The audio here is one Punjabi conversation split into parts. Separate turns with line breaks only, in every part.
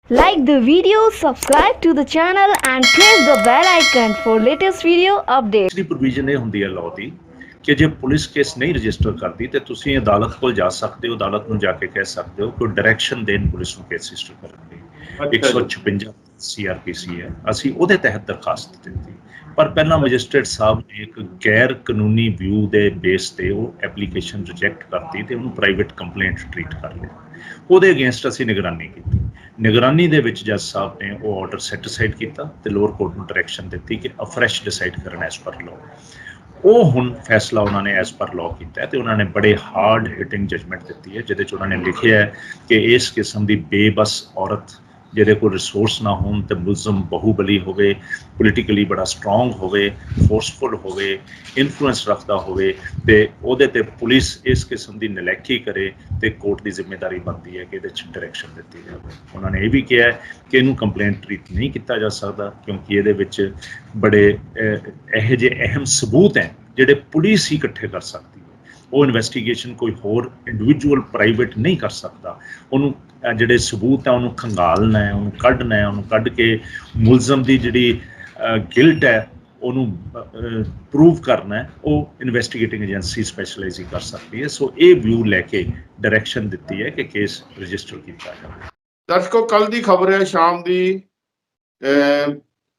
Like the video, subscribe to the channel and press the bell icon for latest video updates.
दूसरी प्रोविजन ਇਹ ਹੁੰਦੀ ਹੈ ਲਾਅ ਦੀ ਕਿ ਜੇ ਪੁਲਿਸ ਕੇਸ ਨਹੀਂ ਰਜਿਸਟਰ ਕਰਦੀ ਤੇ ਤੁਸੀਂ ਅਦਾਲਤ ਕੋਲ ਜਾ ਸਕਦੇ ਹੋ, ਅਦਾਲਤ ਨੂੰ ਜਾ ਕੇ ਕਹਿ ਸਕਦੇ ਹੋ ਕਿ ਡਾਇਰੈਕਸ਼ਨ ਦੇਣ ਪੁਲਿਸ ਨੂੰ ਕੇਸ ਰਜਿਸਟਰ ਕਰਨ ਦੀ। 156 ਸੀਆਰਪੀਸੀ ਹੈ, ਅਸੀਂ ਉਹਦੇ ਤਹਿਤ ਦਰਖਾਸਤ ਦਿੱਤੀ। ਪਰ ਪਹਿਲਾਂ ਮੈਜਿਸਟ੍ਰੇਟ ਸਾਹਿਬ ਨੇ ਇੱਕ ਗੈਰ ਕਾਨੂੰਨੀ ਵਿਊ ਦੇ ਬੇਸ ਤੇ ਉਹ ਐਪਲੀਕੇਸ਼ਨ ਰਿਜੈਕਟ ਕਰਤੀ ਤੇ ਉਹਨੂੰ ਪ੍ਰਾਈਵੇਟ ਕੰਪਲੇਂਟ ਟ੍ਰੀਟ ਕਰ ਲਿਆ। ਉਹਦੇ ਅਗੇਂਸਟ ਅਸੀਂ ਨਿਗਰਾਨੀ ਕੀਤੀ। ਨਿਗਰਾਨੀ ਦੇ ਵਿੱਚ ਜੱਜ ਸਾਹਿਬ ਨੇ ਉਹ ਆਰਡਰ ਸੈਟੀਸਫਾਈਡ ਕੀਤਾ ਤੇ ਲੋਅਰ ਕੋਰਟ ਨੂੰ ਡਾਇਰੈਕਸ਼ਨ ਦਿੱਤੀ ਕਿ ਅਫਰੈਸ਼ ਡਿਸਾਈਡ ਕਰਨ ਐਸ ਪਰ ਲਾਅ। ਉਹ ਹੁਣ ਫੈਸਲਾ ਉਹਨਾਂ ਨੇ ਐਸ ਪਰ ਲਾਅ ਕੀਤਾ ਤੇ ਉਹਨਾਂ ਨੇ ਬੜੇ ਹਾਰਡ ਹਿਟਿੰਗ ਜਜਮੈਂਟ ਦਿੱਤੀ ਹੈ, ਜਿਹਦੇ 'ਚ ਉਹਨਾਂ ਨੇ ਲਿਖਿਆ ਹੈ ਕਿ ਇਸ ਕਿਸਮ ਦੀ ਬੇਬਸ ਔਰਤ ਜਿਹਦੇ ਕੋਲ ਰਿਸੋਰਸ ਨਾ ਹੋਣ ਤੇ ਮੁਲਜ਼ਮ ਬਾਹੂਬਲੀ ਹੋਵੇ, ਪੋਲੀਟੀਕਲੀ ਬੜਾ ਸਟਰੋਂਗ ਹੋਵੇ, ਫੋਰਸਫੁਲ ਹੋਵੇ, ਇਨਫਲੂਐਂਸ ਰੱਖਦਾ ਹੋਵੇ ਤੇ ਉਹਦੇ ਤੇ ਪੁਲਿਸ ਇਸ ਕਿਸਮ ਦੀ ਨਲਾਇਕੀ ਕਰੇ ਤੇ ਕੋਰਟ ਦੀ ਜ਼ਿੰਮੇਵਾਰੀ ਬਣਦੀ ਹੈ ਕਿ ਇਹਦੇ 'ਚ ਡਾਇਰੈਕਸ਼ਨ ਦਿੱਤੀ ਜਾਵੇ। ਉਹਨਾਂ ਨੇ ਇਹ ਵੀ ਕਿਹਾ ਕਿ ਇਹਨੂੰ ਕੰਪਲੇਂਟ ਟ੍ਰੀਟ ਨਹੀਂ ਕੀਤਾ ਜਾ ਸਕਦਾ ਕਿਉਂਕਿ ਇਹਦੇ ਵਿੱਚ ਬੜੇ ਇਹੋ ਜਿਹੇ ਅਹਿਮ ਸਬੂਤ ਹੈ ਜਿਹੜੇ ਪੁਲਿਸ ਹੀ ਇਕੱਠੇ ਕਰ ਸਕਦੀ ਹੈ। ਉਹ ਇਨਵੈਸਟੀਗੇਸ਼ਨ ਕੋਈ ਹੋਰ ਇੰਡੀਵਿਜੂਅਲ ਪ੍ਰਾਈਵੇਟ ਨਹੀਂ ਕਰ ਸਕਦਾ। ਉਹਨੂੰ ਜਿਹੜੇ ਸਬੂਤ ਹੈ ਉਹਨੂੰ ਖੰਗਾਲਣਾ ਹੈ, ਉਹਨੂੰ ਕੱਢਣਾ ਹੈ, ਉਹਨੂੰ ਕੱਢ ਕੇ ਮੁਲਜ਼ਮ ਦੀ ਜਿਹੜੀ ਗਿਲਟ ਹੈ ਉਹਨੂੰ ਪ੍ਰੂਵ ਕਰਨਾ ਹੈ, ਉਹ ਇਨਵੈਸਟੀਗੇਟਿੰਗ ਏਜੰਸੀ ਸਪੈਸ਼ਲਾਈਜ਼ ਹੀ ਕਰ ਸਕਦੀ ਹੈ। ਸੋ ਇਹ ਵਿਊ ਲੈ ਕੇ ਡਾਇਰੈਕਸ਼ਨ ਦਿੱਤੀ ਹੈ ਕਿ ਕੇਸ ਰਜਿਸਟਰ ਕੀਤਾ ਜਾਵੇ।
ਦਰਸ਼ਕੋ, ਕੱਲ ਦੀ ਖਬਰ ਹੈ ਸ਼ਾਮ ਦੀ।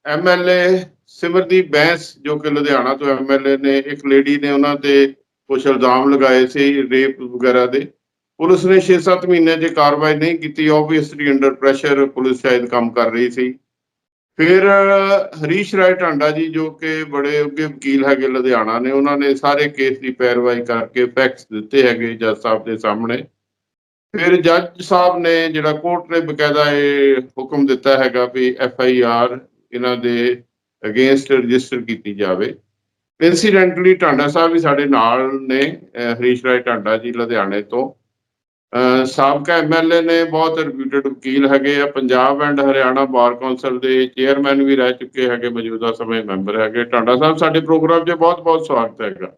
ਐਮਐਲਏ ਸਿਮਰਦੀਪ ਬੈਂਸ ਜੋ ਕਿ ਲੁਧਿਆਣਾ ਤੋਂ ਐਮਐਲਏ ਨੇ, ਇੱਕ ਲੇਡੀ ਨੇ ਉਹਨਾਂ ਤੇ ਕੁਝ ਇਲਜ਼ਾਮ ਲਗਾਏ ਸੀ ਰੇਪ ਵਗੈਰਾ ਦੇ। ਪੁਲਿਸ ਨੇ 6-7 ਮਹੀਨੇ 'ਚ ਕਾਰਵਾਈ ਨਹੀਂ ਕੀਤੀ। ਓਬਵੀਅਸਲੀ ਅੰਡਰ ਪ੍ਰੈਸ਼ਰ ਪੁਲਿਸ ਸ਼ਾਇਦ ਕੰਮ ਕਰ ਰਹੀ ਸੀ। ਫਿਰ ਹਰੀਸ਼ ਰਾਏ ਟਾਂਡਾ ਜੀ ਜੋ ਕਿ ਬੜੇ ਉੱਘੇ ਵਕੀਲ ਹੈਗੇ ਲੁਧਿਆਣਾ ਨੇ, ਉਹਨਾਂ ਨੇ ਸਾਰੇ ਕੇਸ ਦੀ ਪੈਰਵਾਈ ਕਰਕੇ ਫੈਕਟਸ ਦਿੱਤੇ ਹੈਗੇ ਜੱਜ ਸਾਹਿਬ ਦੇ ਸਾਹਮਣੇ। ਫਿਰ ਜੱਜ ਸਾਹਿਬ ਨੇ ਜਿਹੜਾ ਕੋਰਟ ਨੇ ਬਕਾਇਦਾ ਇਹ ਹੁਕਮ ਦਿੱਤਾ ਹੈਗਾ ਵੀ FIR ਇਹਨਾਂ ਦੇ ਅਗੇਂਸਟ ਰਜਿਸਟਰ ਕੀਤੀ ਜਾਵੇ। ਇੰਸੀਡੈਂਟਲੀ ਟਾਂਡਾ ਸਾਹਿਬ ਵੀ ਸਾਡੇ ਨਾਲ ਨੇ, ਹਰੀਸ਼ ਰਾਏ ਟਾਂਡਾ ਜੀ ਲੁਧਿਆਣੇ ਤੋਂ ਸਾਬਕਾ MLA ਨੇ, ਬਹੁਤ ਰਿਪਿਊਟਡ ਵਕੀਲ ਹੈਗੇ ਆ। Punjab and Haryana bar council ਦੇ ਚੇਅਰਮੈਨ ਵੀ ਰਹਿ ਚੁੱਕੇ ਹੈਗੇ, ਮੌਜੂਦਾ ਸਮੇਂ ਮੈਂਬਰ ਹੈਗੇ। ਟਾਂਡਾ ਸਾਹਿਬ ਸਾਡੇ ਪ੍ਰੋਗਰਾਮ 'ਚ ਬਹੁਤ ਬਹੁਤ ਸਵਾਗਤ ਹੈਗਾ।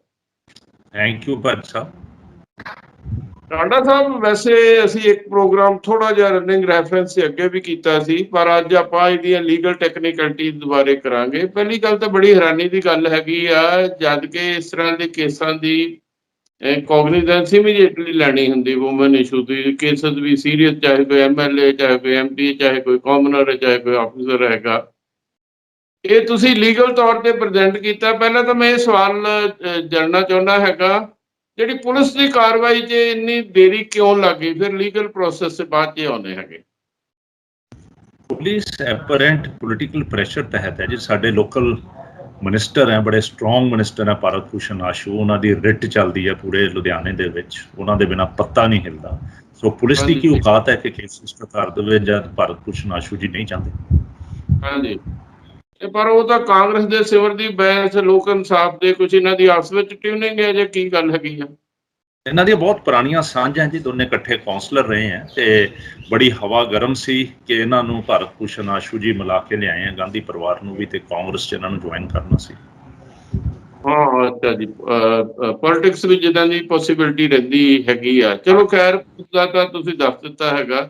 Thank you Bhai Sahib.
ਟਾਂਡਾ ਸਾਹਿਬ, ਵੈਸੇ ਅਸੀਂ ਇੱਕ ਪ੍ਰੋਗਰਾਮ ਥੋੜਾ ਜਿਹਾ ਰਨਿੰਗ ਰੈਫਰੈਂਸ ਤੇ ਅੱਗੇ ਵੀ ਕੀਤਾ ਸੀ, ਪਰ ਅੱਜ ਆਪਾਂ ਇਹਦੀਆਂ ਲੀਗਲ ਟੈਕਨੀਕਲਿਟੀ ਦੁਬਾਰੇ ਕਰਾਂਗੇ। ਪਹਿਲੀ ਗੱਲ ਤਾਂ ਬੜੀ ਹੈਰਾਨੀ ਦੀ ਗੱਲ ਹੈਗੀ ਆ, ਜਦ ਕਿ ਇਸ ਤਰ੍ਹਾਂ ਦੇ ਕੇਸਾਂ ਦੀ ਕੋਗਨੀਜੈਂਸ ਇਮੀਡੀਏਟਲੀ ਲੈਣੀ ਹੁੰਦੀ ਵੂਮਨ ਇਸ਼ੂ ਦੀ। ਕੇਸਸ ਵੀ ਸੀਰੀਅਸ, ਚਾਹੇ ਕੋਈ MLA, ਚਾਹੇ ਕੋਈ MP, ਚਾਹੇ ਕੋਈ ਕਾਮਨਰ, ਚਾਹੇ ਕੋਈ ਆਫਿਸਰ ਹੈਗਾ। ਇਹ ਤੁਸੀਂ ਲੀਗਲ ਤੌਰ ਤੇ ਪ੍ਰੈਜ਼ੈਂਟ ਕੀਤਾ। ਪਹਿਲਾਂ ਤਾਂ ਮੈਂ ਇਹ ਸਵਾਲ ਜਾਣਨਾ ਚਾਹੁੰਦਾ ਹੈਗਾ, ਜਿਹੜੀ ਪੁਲਿਸ ਦੀ ਕਾਰਵਾਈ 'ਚ ਇੰਨੀ ਦੇਰੀ ਕਿਉਂ ਲੱਗ ਗਈ? ਫਿਰ ਲੀਗਲ ਪ੍ਰੋਸੈਸ ਦੇ ਬਾਅਦ 'ਚ ਆਉਂਦੇ ਹੈਗੇ।
ਪੁਲਿਸ ਐਪਰੈਂਟ ਪੋਲੀਟੀਕਲ ਪ੍ਰੈਸ਼ਰ ਤਹਿਤ ਹੈ ਜੀ। ਸਾਡੇ ਲੋਕਲ ਮਿਨਿਸਟਰ ਹੈ, ਬੜੇ ਸਟਰੋਂਗ ਮਿਨਿਸਟਰ ਹੈ ਭਾਰਤ ਭੂਸ਼ਣ ਆਸ਼ੂ, ਉਹਨਾਂ ਦੀ ਰਿਟ ਚੱਲਦੀ ਹੈ ਪੂਰੇ ਲੁਧਿਆਣੇ ਦੇ ਵਿੱਚ, ਉਹਨਾਂ ਦੇ ਬਿਨਾਂ ਪੱਤਾ ਨਹੀਂ ਹਿਲਦਾ। ਸੋ ਪੁਲਿਸ ਦੀ ਕੀ ਔਕਾਤ ਹੈ ਕਿ ਕੇਸ ਰਜਿਸਟਰ ਕਰ ਦੇਵੇ ਜਦ ਭਾਰਤ ਭੂਸ਼ਣ ਆਸ਼ੂ ਜੀ ਨਹੀਂ ਚਾਹੁੰਦੇ?
ਹਾਂਜੀ, ਪਰ ਉਹ ਤਾਂ ਕਾਂਗਰਸ ਦੇ ਸਿਮਰਦੀਪ ਬੈਂਸ, ਲੋਕ ਇਨਸਾਫ ਦੇ, ਕੁਝ ਇਹਨਾਂ ਦੀ ਆਪਸ ਵਿੱਚ ਟਿਊਨਿੰਗ ਹੈ ਜਾਂ ਕੀ ਗੱਲ ਹੈਗੀ ਆ?
ਇਹਨਾਂ ਦੀਆਂ ਬਹੁਤ ਪੁਰਾਣੀਆਂ ਸਾਂਝਾਂ ਜੀ, ਦੋਨੇ ਇਕੱਠੇ ਕਾਉਂਸਲਰ ਰਹੇ ਹੈ ਤੇ ਬੜੀ ਹਵਾ ਗਰਮ ਸੀ ਕਿ ਇਹਨਾਂ ਨੂੰ ਭਾਰਤ ਭੂਸ਼ਣ ਆਸ਼ੂ ਜੀ ਮਿਲਾ ਕੇ ਲਿਆਏ ਆ, ਗਾਂਧੀ ਪਰਿਵਾਰ ਨੂੰ ਵੀ ਤੇ ਕਾਂਗਰਸ 'ਚ ਇਹਨਾਂ ਨੂੰ ਜੁਆਇਨ ਕਰਨਾ ਸੀ।
ਹਾਂ, ਅੱਛਾ ਜੀ। ਪੋਲਿਟਿਕਸ ਵਿੱਚ ਜਿੱਦਾਂ ਦੀ ਪੋਸੀਬਿਲਿਟੀ ਰਹਿੰਦੀ ਹੈਗੀ ਆ। ਚਲੋ ਖੈਰ, ਉਸਦਾ ਤਾਂ ਤੁਸੀਂ ਦੱਸ ਦਿੱਤਾ ਹੈਗਾ।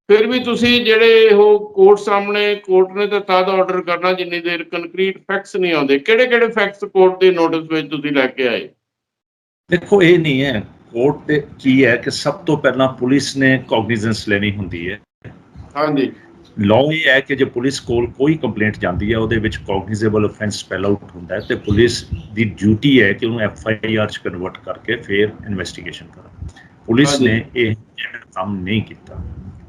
ਫਿਰ ਵੀ ਤੁਸੀਂ ਜਿਹੜੇ ਉਹ ਕੋਰਟ ਸਾਹਮਣੇ, ਕੋਰਟ ਨੇ ਤਾਂ ਤਦ ਆਰਡਰ ਕਰਨਾ ਜਿੰਨੀ ਦੇਰ ਕੰਕਰੀਟ ਫੈਕਟਸ ਨਹੀਂ ਆਉਂਦੇ। ਕਿਹੜੇ ਕਿਹੜੇ ਫੈਕਟਸ ਕੋਰਟ ਦੇ ਨੋਟਿਸ ਵਿੱਚ ਤੁਸੀਂ ਲੈ ਕੇ ਆਏ?
ਦੇਖੋ, ਇਹ ਨਹੀਂ ਹੈ ਕੋਰਟ ਤੇ ਕੀ ਹੈ ਕਿ ਸਭ ਤੋਂ ਪਹਿਲਾਂ ਪੁਲਿਸ ਨੇ ਕੋਗਨੀਜੈਂਸ ਲੈਣੀ ਹੁੰਦੀ ਹੈ।
ਹਾਂਜੀ,
ਲਾਅ ਇਹ ਹੈ ਕਿ ਜੇ ਪੁਲਿਸ ਕੋਲ ਕੋਈ ਕੰਪਲੇਂਟ ਜਾਂਦੀ ਹੈ ਉਹਦੇ ਵਿੱਚ ਕੋਗਨੀਜ਼ੇਬਲ ਅਫੈਂਸ ਸਪੈਲ ਆਊਟ ਹੁੰਦਾ ਹੈ ਤੇ ਪੁਲਿਸ ਦੀ ਡਿਊਟੀ ਹੈ ਕਿ ਉਹਨੂੰ FIR 'ਚ ਕਨਵਰਟ ਕਰਕੇ ਫਿਰ ਇਨਵੈਸਟੀਗੇਸ਼ਨ ਕਰਨ। ਪੁਲਿਸ ਨੇ ਇਹ ਕੰਮ ਨਹੀਂ ਕੀਤਾ।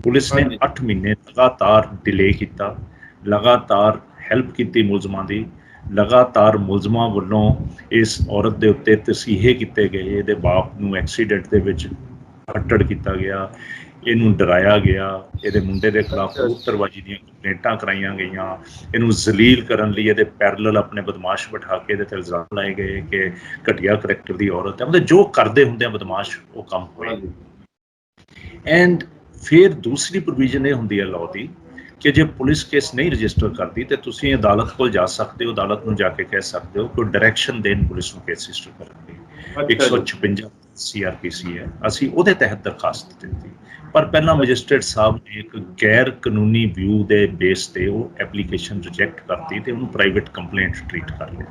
ਪੁਲਿਸ ਨੇ 8 ਮਹੀਨੇ ਲਗਾਤਾਰ ਡਿਲੇ ਕੀਤਾ, ਲਗਾਤਾਰ ਹੈਲਪ ਕੀਤੀ ਮੁਲਜ਼ਮਾਂ ਦੀ, ਲਗਾਤਾਰ ਮੁਲਜ਼ਮਾਂ ਵੱਲੋਂ ਇਸ ਔਰਤ ਦੇ ਉੱਤੇ ਤਸੀਹੇ ਕੀਤੇ ਗਏ। ਇਹਦੇ ਬਾਪ ਨੂੰ ਐਕਸੀਡੈਂਟ ਦੇ ਵਿੱਚ ਫੱਟੜ ਕੀਤਾ ਗਿਆ, ਇਹਨੂੰ ਡਰਾਇਆ ਗਿਆ, ਇਹਦੇ ਮੁੰਡੇ ਦੇ ਖਿਲਾਫ ਕਬੂਤਰਬਾਜ਼ੀ ਦੀਆਂ ਕੰਪਲੇਂਟਾਂ ਕਰਾਈਆਂ ਗਈਆਂ, ਇਹਨੂੰ ਜ਼ਲੀਲ ਕਰਨ ਲਈ ਇਹਦੇ ਪੈਰਲਲ ਆਪਣੇ ਬਦਮਾਸ਼ ਬਿਠਾ ਕੇ ਇਹਦੇ 'ਤੇ ਇਲਜ਼ਾਮ ਲਾਏ ਗਏ ਕਿ ਘਟੀਆ ਕਰੈਕਟਰ ਦੀ ਔਰਤ ਹੈ। ਮਤਲਬ ਜੋ ਕਰਦੇ ਹੁੰਦੇ ਆ ਬਦਮਾਸ਼ ਉਹ ਕੰਮ ਹੋਏ। ਐਂਡ ਫਿਰ ਦੂਸਰੀ ਪ੍ਰੋਵੀਜ਼ਨ ਇਹ ਹੁੰਦੀ ਹੈ ਲਾਅ ਦੀ ਕਿ ਜੇ ਪੁਲਿਸ ਕੇਸ ਨਹੀਂ ਰਜਿਸਟਰ ਕਰਦੀ ਤੇ ਤੁਸੀਂ ਅਦਾਲਤ ਕੋਲ ਜਾ ਸਕਦੇ ਹੋ, ਅਦਾਲਤ ਨੂੰ ਜਾ ਕੇ ਕਹਿ ਸਕਦੇ ਹੋ ਕਿ ਡਾਇਰੈਕਸ਼ਨ ਦੇਣ ਪੁਲਿਸ ਨੂੰ ਕੇਸ ਰਜਿਸਟਰ ਕਰਨ ਦੀ। 156 CRPC ਹੈ, ਅਸੀਂ ਉਹਦੇ ਤਹਿਤ ਦਰਖਾਸਤ ਦਿੱਤੀ। ਪਰ ਪਹਿਲਾਂ ਮੈਜਿਸਟ੍ਰੇਟ ਸਾਹਿਬ ਨੇ ਇੱਕ ਗੈਰ ਕਾਨੂੰਨੀ ਵਿਊ ਦੇ ਬੇਸ ਤੇ ਉਹ ਐਪਲੀਕੇਸ਼ਨ ਰਿਜੈਕਟ ਕਰਤੀ ਤੇ ਉਹਨੂੰ ਪ੍ਰਾਈਵੇਟ ਕੰਪਲੇਂਟ ਟ੍ਰੀਟ ਕਰ ਲਿਆ।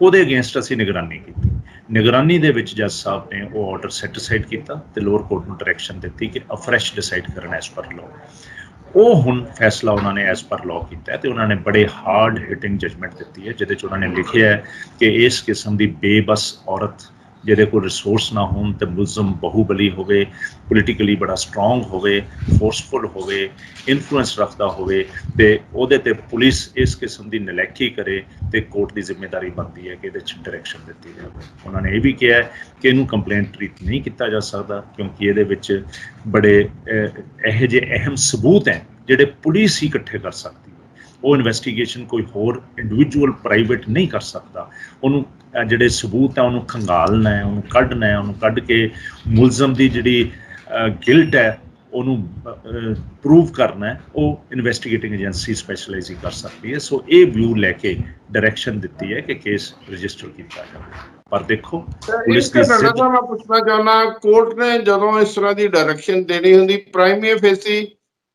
ਉਹਦੇ ਅਗੇਂਸਟ ਅਸੀਂ ਨਿਗਰਾਨੀ ਕੀਤੀ। ਨਿਗਰਾਨੀ ਦੇ ਵਿੱਚ ਜੱਜ ਸਾਹਿਬ ਨੇ ਉਹ ਆਰਡਰ ਸੈਟੀਸਫਾਈਡ ਕੀਤਾ ਤੇ ਲੋਅਰ ਕੋਰਟ ਨੂੰ ਡਾਇਰੈਕਸ਼ਨ ਦਿੱਤੀ ਕਿ ਅਫਰੈਸ਼ ਡਿਸਾਈਡ ਕਰਨ ਐਸ ਪਰ ਲਾਅ। ਉਹ ਹੁਣ ਫੈਸਲਾ ਉਹਨਾਂ ਨੇ ਐਸ ਪਰ ਲਾਅ ਕੀਤਾ ਤੇ ਉਹਨਾਂ ਨੇ ਬੜੇ ਹਾਰਡ ਹਿਟਿੰਗ ਜਜਮੈਂਟ ਦਿੱਤੀ ਹੈ, ਜਿਹਦੇ 'ਚ ਉਹਨਾਂ ਨੇ ਲਿਖਿਆ ਹੈ ਕਿ ਇਸ ਕਿਸਮ ਦੀ ਬੇਬਸ ਔਰਤ ਜਿਹਦੇ ਕੋਲ ਰਿਸੋਰਸ ਨਾ ਹੋਣ ਤੇ ਮੁਲਜ਼ਮ ਬਾਹੂਬਲੀ ਹੋਵੇ, ਪੋਲੀਟੀਕਲੀ ਬੜਾ ਸਟਰੋਂਗ ਹੋਵੇ, ਫੋਰਸਫੁਲ ਹੋਵੇ, ਇਨਫਲੂਐਂਸ ਰੱਖਦਾ ਹੋਵੇ ਤੇ ਉਹਦੇ ਤੇ ਪੁਲਿਸ ਇਸ ਕਿਸਮ ਦੀ ਨਲਾਇਕੀ ਕਰੇ ਤੇ ਕੋਰਟ ਦੀ ਜ਼ਿੰਮੇਵਾਰੀ ਬਣਦੀ ਹੈ ਕਿ ਇਹਦੇ 'ਚ ਡਾਇਰੈਕਸ਼ਨ ਦਿੱਤੀ ਜਾਵੇ। ਉਹਨਾਂ ਨੇ ਇਹ ਵੀ ਕਿਹਾ ਕਿ ਇਹਨੂੰ ਕੰਪਲੇਂਟ ਟ੍ਰੀਟ ਨਹੀਂ ਕੀਤਾ ਜਾ ਸਕਦਾ ਕਿਉਂਕਿ ਇਹਦੇ ਵਿੱਚ ਬੜੇ ਇਹੋ ਜਿਹੇ ਅਹਿਮ ਸਬੂਤ ਹੈ ਜਿਹੜੇ ਪੁਲਿਸ ਹੀ ਇਕੱਠੇ ਕਰ ਸਕਦੀ ਹੈ। ਉਹ ਇਨਵੈਸਟੀਗੇਸ਼ਨ ਕੋਈ ਹੋਰ ਇੰਡੀਵਿਜੂਅਲ ਪ੍ਰਾਈਵੇਟ ਨਹੀਂ ਕਰ ਸਕਦਾ। ਉਹਨੂੰ ਜਿਹੜੇ ਸਬੂਤ ਹੈ ਉਹਨੂੰ ਖੰਗਾਲਣਾ ਹੈ, ਉਹਨੂੰ ਕੱਢਣਾ ਹੈ, ਉਹਨੂੰ ਕੱਢ ਕੇ ਮੁਲਜ਼ਮ ਦੀ ਜਿਹੜੀ ਗਿਲਟ ਹੈ ਉਹਨੂੰ ਪ੍ਰੂਵ ਕਰਨਾ ਹੈ, ਉਹ ਇਨਵੈਸਟੀਗੇਟਿੰਗ ਏਜੰਸੀ ਸਪੈਸ਼ਲਾਈਜ਼ ਹੀ ਕਰ ਸਕਦੀ ਹੈ। ਸੋ ਇਹ ਵਿਊ ਲੈ ਕੇ ਡਾਇਰੈਕਸ਼ਨ ਦਿੱਤੀ ਹੈ ਕਿ ਕੇਸ ਰਜਿਸਟਰ ਕੀਤਾ ਜਾਵੇ। ਪਰ ਦੇਖੋ ਪੁਲਿਸ ਦੀ
ਮੈਂ ਪੁੱਛਣਾ ਚਾਹੁੰਦਾ, ਕੋਰਟ ਨੇ ਜਦੋਂ ਇਸ ਤਰ੍ਹਾਂ ਦੀ ਡਾਇਰੈਕਸ਼ਨ ਦੇਣੀ ਹੁੰਦੀ ਪ੍ਰਾਈਮਰੀ ਫੇਸੀ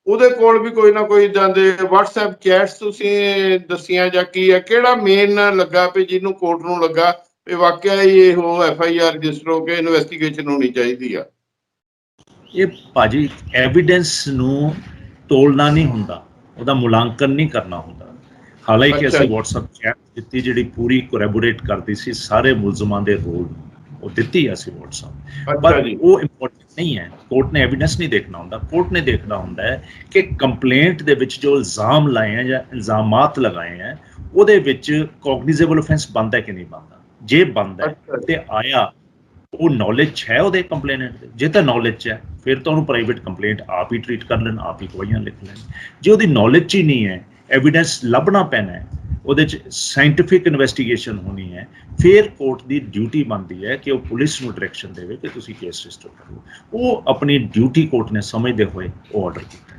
ਉਹਦੇ ਕੋਲ ਵੀ ਕੋਈ ਨਾ ਕੋਈ ਇਦਾਂ ਦੇ WhatsApp ਚੈਟਸ ਤੁਸੀਂ ਦੱਸੀਆਂ ਜਾਂ ਕੀ ਹੈ, ਕਿਹੜਾ ਮੇਨ ਲੱਗਾ ਵੀ ਜਿਹਨੂੰ ਕੋਰਟ ਨੂੰ ਲੱਗਾ ਵੀ ਵਾਕਿਆ ਹੀ ਇਹ FIR ਰਜਿਸਟਰ ਹੋ ਕੇ ਇਨਵੈਸਟੀਗੇਸ਼ਨ ਹੋਣੀ ਚਾਹੀਦੀ ਆ?
ਇਹ ਭਾਜੀ ਐਵੀਡੈਂਸ ਨੂੰ ਤੋਲਣਾ ਨਹੀਂ ਹੁੰਦਾ, ਉਹਦਾ ਮੁਲਾਂਕਣ ਨਹੀਂ ਕਰਨਾ ਹੁੰਦਾ। ਹਾਲਾਂਕਿ ਅਸੀਂ WhatsApp ਚੈਟ ਦਿੱਤੀ ਜਿਹੜੀ ਪੂਰੀ ਕੋਰੈਬੋਰੇਟ ਕਰਦੀ ਸੀ ਸਾਰੇ ਮੁਲਜ਼ਮਾਂ ਦੇ ਰੋਲ ਨੂੰ, ਉਹ ਦਿੱਤੀ ਅਸੀਂ WhatsApp, ਪਰ ਉਹ ਇੰਪੋਰਟੈਂਟ ਨਹੀਂ ਹੈ। ਕੋਰਟ ਨੇ ਐਵੀਡੈਂਸ ਨਹੀਂ ਦੇਖਣਾ ਹੁੰਦਾ, ਕੋਰਟ ਨੇ ਦੇਖਣਾ ਹੁੰਦਾ ਹੈ ਕਿ ਕੰਪਲੇਂਟ ਦੇ ਵਿੱਚ ਜੋ ਇਲਜ਼ਾਮ ਲਾਏ ਹੈ ਜਾਂ ਇਲਜ਼ਾਮਾਤ ਲਗਾਏ ਹੈ ਉਹਦੇ ਵਿੱਚ ਕੋਗਨੀਜ਼ੇਬਲ ਅਫੈਂਸ ਬਣਦਾ ਹੈ ਕਿ ਨਹੀਂ ਬਣਦਾ। ਜੇ ਬਣਦਾ ਤੇ ਆਇਆ ਉਹ ਨੌਲੇਜ ਹੈ ਉਹਦੇ ਕੰਪਲੇਨੈਂਟ ਦੇ, ਜੇ ਤਾਂ ਨੌਲੇਜ ਹੈ ਫਿਰ ਤਾਂ ਉਹਨੂੰ ਪ੍ਰਾਈਵੇਟ ਕੰਪਲੇਂਟ ਆਪ ਹੀ ਟ੍ਰੀਟ ਕਰ ਲੈਣ, ਆਪ ਹੀ ਗਵਾਹੀਆਂ ਲਿਖ ਲੈਣ। ਜੇ ਉਹਦੀ ਨੌਲੇਜ ਹੀ ਨਹੀਂ ਹੈ, ਐਵੀਡੈਂਸ ਲੱਭਣਾ ਪੈਣਾ ਹੈ, ਉਹਦੇ 'ਚ ਸਾਇੰਟੀਫਿਕ ਇਨਵੈਸਟੀਗੇਸ਼ਨ ਹੋਣੀ ਹੈ, ਫਿਰ ਕੋਰਟ ਦੀ ਡਿਊਟੀ ਬਣਦੀ ਹੈ ਕਿ ਉਹ ਪੁਲਿਸ ਨੂੰ ਡਾਇਰੈਕਸ਼ਨ ਦੇਵੇ ਕਿ ਤੁਸੀਂ ਕੇਸ ਰਜਿਸਟਰ ਕਰੋ। ਉਹ ਆਪਣੀ ਡਿਊਟੀ ਕੋਰਟ ਨੇ ਸਮਝਦੇ ਹੋਏ ਉਹ ਆਰਡਰ ਕੀਤਾ।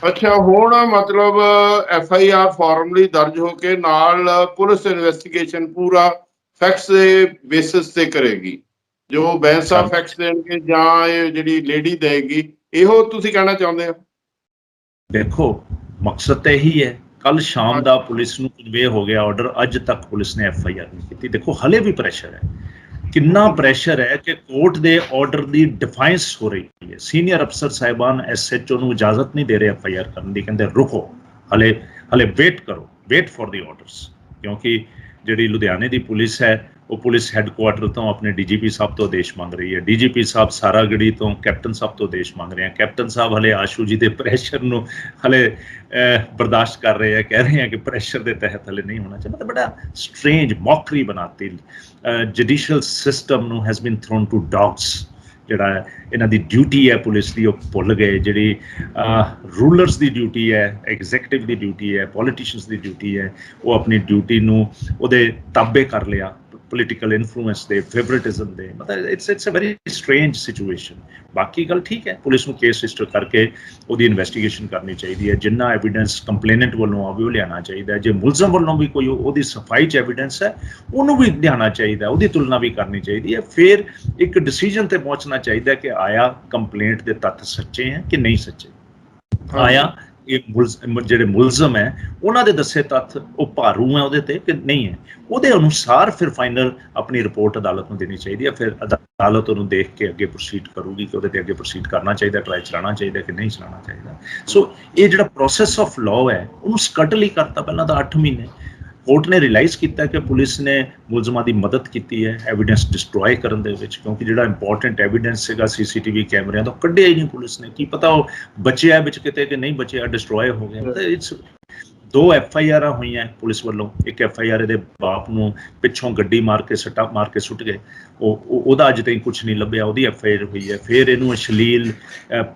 ਅੱਛਾ, ਹੁਣ ਮਤਲਬ FIR ਫਾਰਮਲੀ ਦਰਜ ਹੋ ਕੇ ਨਾਲ ਪੁਲਿਸ ਇਨਵੈਸਟੀਗੇਸ਼ਨ ਪੂਰਾ ਫੈਕਟਸ ਦੇ ਬੇਸਿਸ ਤੇ ਕਰੇਗੀ, ਜੋ ਬੈਂਸ ਆਫ ਫੈਕਟਸ ਦੇਣਗੇ ਜਾਂ ਇਹ ਜਿਹੜੀ ਲੇਡੀ ਦੇਗੀ, ਇਹੋ ਤੁਸੀਂ ਕਹਿਣਾ ਚਾਹੁੰਦੇ ਹੋ?
ਦੇਖੋ ਮਕਸਦ ਤਾਂ ਇਹੀ ਹੈ। ਕੱਲ ਸ਼ਾਮ ਦਾ ਪੁਲਿਸ ਨੂੰ ਕਨਵੇ ਹੋ ਗਿਆ ਆਰਡਰ, ਅੱਜ ਤੱਕ ਪੁਲਿਸ ਨੇ FIR ਨਹੀਂ ਕੀਤੀ। ਦੇਖੋ ਹਲੇ ਵੀ ਪ੍ਰੈਸ਼ਰ ਹੈ, ਕਿੰਨਾ ਪ੍ਰੈਸ਼ਰ ਹੈ ਕਿ ਕੋਰਟ ਦੇ ਆਰਡਰ ਦੀ ਡਿਫਾਈਂਸ ਹੋ ਰਹੀ ਹੈ। ਸੀਨੀਅਰ ਅਫਸਰ ਸਾਹਿਬਾਨ SHO ਨੂੰ ਇਜਾਜ਼ਤ ਨਹੀਂ ਦੇ ਰਹੇ FIR ਕਰਨ ਦੀ, ਕਹਿੰਦੇ ਰੁਕੋ, ਹਲੇ ਵੇਟ ਕਰੋ, ਵੇਟ ਫॉर ਦੀ ਆਰਡਰਸ। ਕਿਉਂਕਿ ਜਿਹੜੀ ਲੁਧਿਆਣੇ ਦੀ ਪੁਲਿਸ ਹੈ ਉਹ ਪੁਲਿਸ ਹੈੱਡਕੁਆਟਰ ਤੋਂ ਆਪਣੇ DGP ਸਾਹਿਬ ਤੋਂ ਆਦੇਸ਼ ਮੰਗ ਰਹੀ ਹੈ, DGP ਸਾਹਿਬ ਸਾਰਾਗੜੀ ਤੋਂ ਕੈਪਟਨ ਸਾਹਿਬ ਤੋਂ ਆਦੇਸ਼ ਮੰਗ ਰਹੇ ਆ। ਕੈਪਟਨ ਸਾਹਿਬ ਹਲੇ ਆਸ਼ੂ ਜੀ ਦੇ ਪ੍ਰੈਸ਼ਰ ਨੂੰ ਹਲੇ ਬਰਦਾਸ਼ਤ ਕਰ ਰਹੇ ਆ, ਕਹਿ ਰਹੇ ਆ ਕਿ ਪ੍ਰੈਸ਼ਰ ਦੇ ਤਹਿਤ ਹਲੇ ਨਹੀਂ ਹੋਣਾ ਚਾਹੀਦਾ। ਬੜਾ ਸਟ੍ਰੇਂਜ ਮੌਕਰੀ ਬਣਾਤੀ ਜੁਡੀਸ਼ੀਅਲ ਸਿਸਟਮ ਨੂੰ, has been thrown to dogs. ਜਿਹੜਾ ਇਹਨਾਂ ਦੀ ਡਿਊਟੀ ਹੈ ਪੁਲਿਸ ਦੀ ਉਹ ਭੁੱਲ ਗਏ। ਜਿਹੜੀ ਰੂਲਰਸ ਦੀ ਡਿਊਟੀ ਹੈ, ਐਗਜ਼ੈਕਟਿਵ ਦੀ ਡਿਊਟੀ ਹੈ, ਪੋਲੀਟੀਸ਼ੀਅਨਸ ਦੀ ਡਿਊਟੀ ਹੈ, ਉਹ ਆਪਣੀ ਡਿਊਟੀ ਨੂੰ ਉਹਦੇ ਤਾਬੇ ਕਰ ਲਿਆ, ਪੋਲੀਟੀਕਲ ਇਨਫਲੂਐਂਸ ਦੇ, ਫੇਵਰੇਟਿਜ਼ਮ ਦੇ। ਮਤਲਬ it's a very strange situation. ਬਾਕੀ ਗੱਲ ਠੀਕ ਹੈ, ਪੁਲਿਸ ਨੂੰ ਕੇਸ ਰਜਿਸਟਰ ਕਰਕੇ ਉਹਦੀ ਇਨਵੈਸਟੀਗੇਸ਼ਨ ਕਰਨੀ ਚਾਹੀਦੀ ਹੈ। ਜਿੰਨਾ ਐਵੀਡੈਂਸ ਕੰਪਲੇਨੈਂਟ ਵੱਲੋਂ ਆਵੇ ਉਹ ਲਿਆਉਣਾ ਚਾਹੀਦਾ ਹੈ। ਜੇ ਮੁਲਜ਼ਮ ਵੱਲੋਂ ਵੀ ਕੋਈ ਉਹਦੀ ਸਫਾਈ 'ਚ ਐਵੀਡੈਂਸ ਹੈ ਉਹਨੂੰ ਵੀ ਲਿਆਉਣਾ ਚਾਹੀਦਾ, ਉਹਦੀ ਤੁਲਨਾ ਵੀ ਕਰਨੀ ਚਾਹੀਦੀ ਹੈ। ਫਿਰ ਇੱਕ ਡਿਸੀਜਨ ਤੇ ਪਹੁੰਚਣਾ ਚਾਹੀਦਾ ਕਿ ਆਇਆ ਕੰਪਲੇਂਟ ਦੇ ਤੱਥ ਸੱਚੇ ਹੈ ਕਿ ਨਹੀਂ ਸੱਚੇ, ਆਇਆ ਇਹ ਜਿਹੜੇ ਮੁਲਜ਼ਮ ਹੈ ਉਹਨਾਂ ਦੇ ਦੱਸੇ ਤੱਥ ਉਹ ਭਾਰੂ ਹੈ ਉਹਦੇ ਤੇ ਕਿ ਨਹੀਂ ਹੈ। ਉਹਦੇ ਅਨੁਸਾਰ ਫਿਰ ਫਾਈਨਲ ਆਪਣੀ ਰਿਪੋਰਟ ਅਦਾਲਤ ਨੂੰ ਦੇਣੀ ਚਾਹੀਦੀ ਹੈ। ਫਿਰ ਅਦਾਲਤ ਉਹਨੂੰ ਦੇਖ ਕੇ ਅੱਗੇ ਪ੍ਰੋਸੀਡ ਕਰੂਗੀ ਕਿ ਉਹਦੇ ਤੇ ਅੱਗੇ ਪ੍ਰੋਸੀਡ ਕਰਨਾ ਚਾਹੀਦਾ, ਟਰਾਈ ਚਲਾਉਣਾ ਚਾਹੀਦਾ ਕਿ ਨਹੀਂ ਚਲਾਉਣਾ ਚਾਹੀਦਾ। ਸੋ ਇਹ ਜਿਹੜਾ ਪ੍ਰੋਸੈਸ ਆਫ ਲਾਅ ਹੈ ਉਹਨੂੰ ਸਕਟਲੀ ਕਰਤਾ। ਪਹਿਲਾਂ ਤਾਂ 8 ਮਹੀਨੇ ਕੋਰਟ ਨੇ ਰਿਅਲਾਈਜ਼ ਕੀਤਾ ਕਿ ਪੁਲਿਸ ਨੇ ਮੁਲਜ਼ਮਾਂ ਦੀ ਮਦਦ ਕੀਤੀ ਹੈ ਐਵੀਡੈਂਸ ਡਿਸਟਰੋਏ ਕਰਨ ਦੇ ਵਿੱਚ, ਕਿਉਂਕਿ ਜਿਹੜਾ ਇੰਪੋਰਟੈਂਟ ਐਵੀਡੈਂਸ ਸੀਗਾ CCTV ਕੈਮਰਿਆਂ ਤੋਂ ਕੱਢਿਆ ਹੀ ਨਹੀਂ ਪੁਲਿਸ ਨੇ। ਕੀ ਪਤਾ ਉਹ ਬਚਿਆ ਵਿੱਚ ਕਿਤੇ ਕਿ ਨਹੀਂ ਬਚਿਆ, ਡਿਸਟਰੋਏ ਹੋ ਗਿਆ। ਮਤਲਬ ਇਟਸ 2 FIR ਹੋਈਆਂ ਪੁਲਿਸ ਵੱਲੋਂ। ਇੱਕ FIR ਇਹਦੇ ਬਾਪ ਨੂੰ ਪਿੱਛੋਂ ਗੱਡੀ ਮਾਰ ਕੇ ਸੱਟਾ ਮਾਰ ਕੇ ਸੁੱਟ ਗਏ, ਉਹਦਾ ਅੱਜ ਤਾਈਂ ਕੁਝ ਨਹੀਂ ਲੱਭਿਆ, ਉਹਦੀ FIR ਹੋਈ ਹੈ। ਫਿਰ ਇਹਨੂੰ ਅਸ਼ਲੀਲ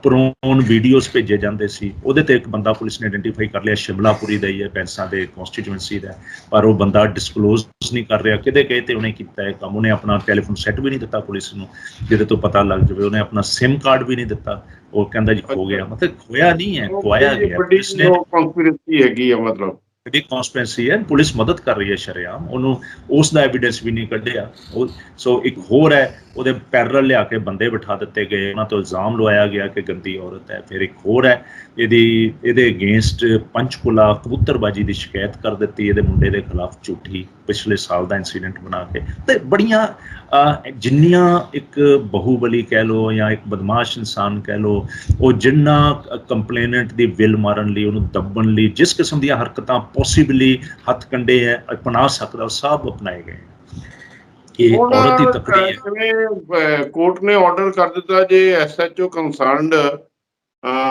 ਪ੍ਰੋਨ ਵੀਡੀਓਜ਼ ਭੇਜੇ ਜਾਂਦੇ ਸੀ, ਉਹਦੇ ਤੇ ਇੱਕ ਬੰਦਾ ਪੁਲਿਸ ਨੇ ਆਇਡੈਂਟੀਫਾਈ ਕਰ ਲਿਆ, ਸ਼ਿਮਲਾਪੁਰੀ ਦਾ ਹੀ ਹੈ, ਪੈਂਸਾਂ ਦੇ ਕੌਂਸਟੀਚੁਐਂਸੀ ਦਾ, ਪਰ ਉਹ ਬੰਦਾ ਡਿਸਕਲੋਜ਼ ਨਹੀਂ ਕਰ ਰਿਹਾ ਕਿਹਦੇ ਕਹੇ ਤੇ ਉਹਨੇ ਕੀਤਾ ਹੈ ਕੰਮ। ਉਹਨੇ ਆਪਣਾ ਟੈਲੀਫੋਨ ਸੈੱਟ ਵੀ ਨਹੀਂ ਦਿੱਤਾ ਪੁਲਿਸ ਨੂੰ ਜਿਹਦੇ ਤੋਂ ਪਤਾ ਲੱਗ ਜਾਵੇ, ਉਹਨੇ ਆਪਣਾ SIM ਕਾਰਡ ਵੀ ਨਹੀਂ ਦਿੱਤਾ। ਉਹ ਕਹਿੰਦਾ ਜੀ ਖੋ ਗਿਆ, ਮਤਲਬ ਖੋਇਆ ਨਹੀਂ ਹੈ, ਖੋਇਆ ਗਿਆ। ਪੁਲਿਸ ਨੇ
ਕਨਸਪੀਰੇਸੀ ਹੈਗੀ ਆ, ਮਤਲਬ
ਇਹਦੀ ਕਨਸਪੀਰੇਸੀ ਹੈ, ਪੁਲਿਸ ਮਦਦ ਕਰ ਰਹੀ ਹੈ ਸ਼ਰੇਆਮ ਉਹਨੂੰ, ਉਸ ਦਾ ਐਵੀਡੈਂਸ ਵੀ ਨਹੀਂ ਕੱਢਿਆ ਉਹ। ਸੋ ਇੱਕ ਹੋਰ ਹੈ, ਉਹਦੇ ਪੈਰਲ ਲਿਆ ਕੇ ਬੰਦੇ ਬਿਠਾ ਦਿੱਤੇ ਗਏ, ਉਹਨਾਂ ਤੋਂ ਇਲਜ਼ਾਮ ਲਵਾਇਆ ਗਿਆ ਕਿ ਗੰਦੀ ਔਰਤ ਹੈ। ਫਿਰ ਇੱਕ ਹੋਰ ਹੈ, ਇਹਦੇ ਅਗੇਂਸਟ ਪੰਚਕੂਲਾ ਕਬੂਤਰਬਾਜੀ ਦੀ ਸ਼ਿਕਾਇਤ ਕਰ ਦਿੱਤੀ ਇਹਦੇ ਮੁੰਡੇ ਦੇ ਖਿਲਾਫ ਝੂਠੀ, ਪਿਛਲੇ ਸਾਲ ਦਾ ਇਨਸੀਡੈਂਟ ਬਣਾ ਕੇ। ਤੇ ਬੜੀਆਂ ਜਿੰਨੀਆਂ ਇੱਕ ਬਾਹੂਬਲੀ ਕਹਿ ਲਓ ਜਾਂ ਇੱਕ ਬਦਮਾਸ਼ ਇਨਸਾਨ ਕਹਿ ਲਓ, ਉਹ ਜਿੰਨਾ ਕੰਪਲੇਨੈਂਟ ਦੀ ਵਿਲ ਮਾਰਨ ਲਈ, ਉਹਨੂੰ ਦੱਬਣ ਲਈ ਜਿਸ ਕਿਸਮ ਦੀਆਂ ਹਰਕਤਾਂ ਪੋਸੀਬਲੀ ਹੱਥ ਕੰਡੇ ਹੈ ਅਪਣਾ ਸਕਦਾ, ਉਹ ਸਭ ਅਪਣਾਏ ਗਏ। ਇਹ ਔਰਤ ਹੀ ਤਕੜੀ ਹੈ।
ਜਿਵੇਂ ਕੋਰਟ ਨੇ ਆਰਡਰ ਕਰ ਦਿੱਤਾ, ਜੇ ਐਸਐਚਓ ਕੰਸਰਨਡ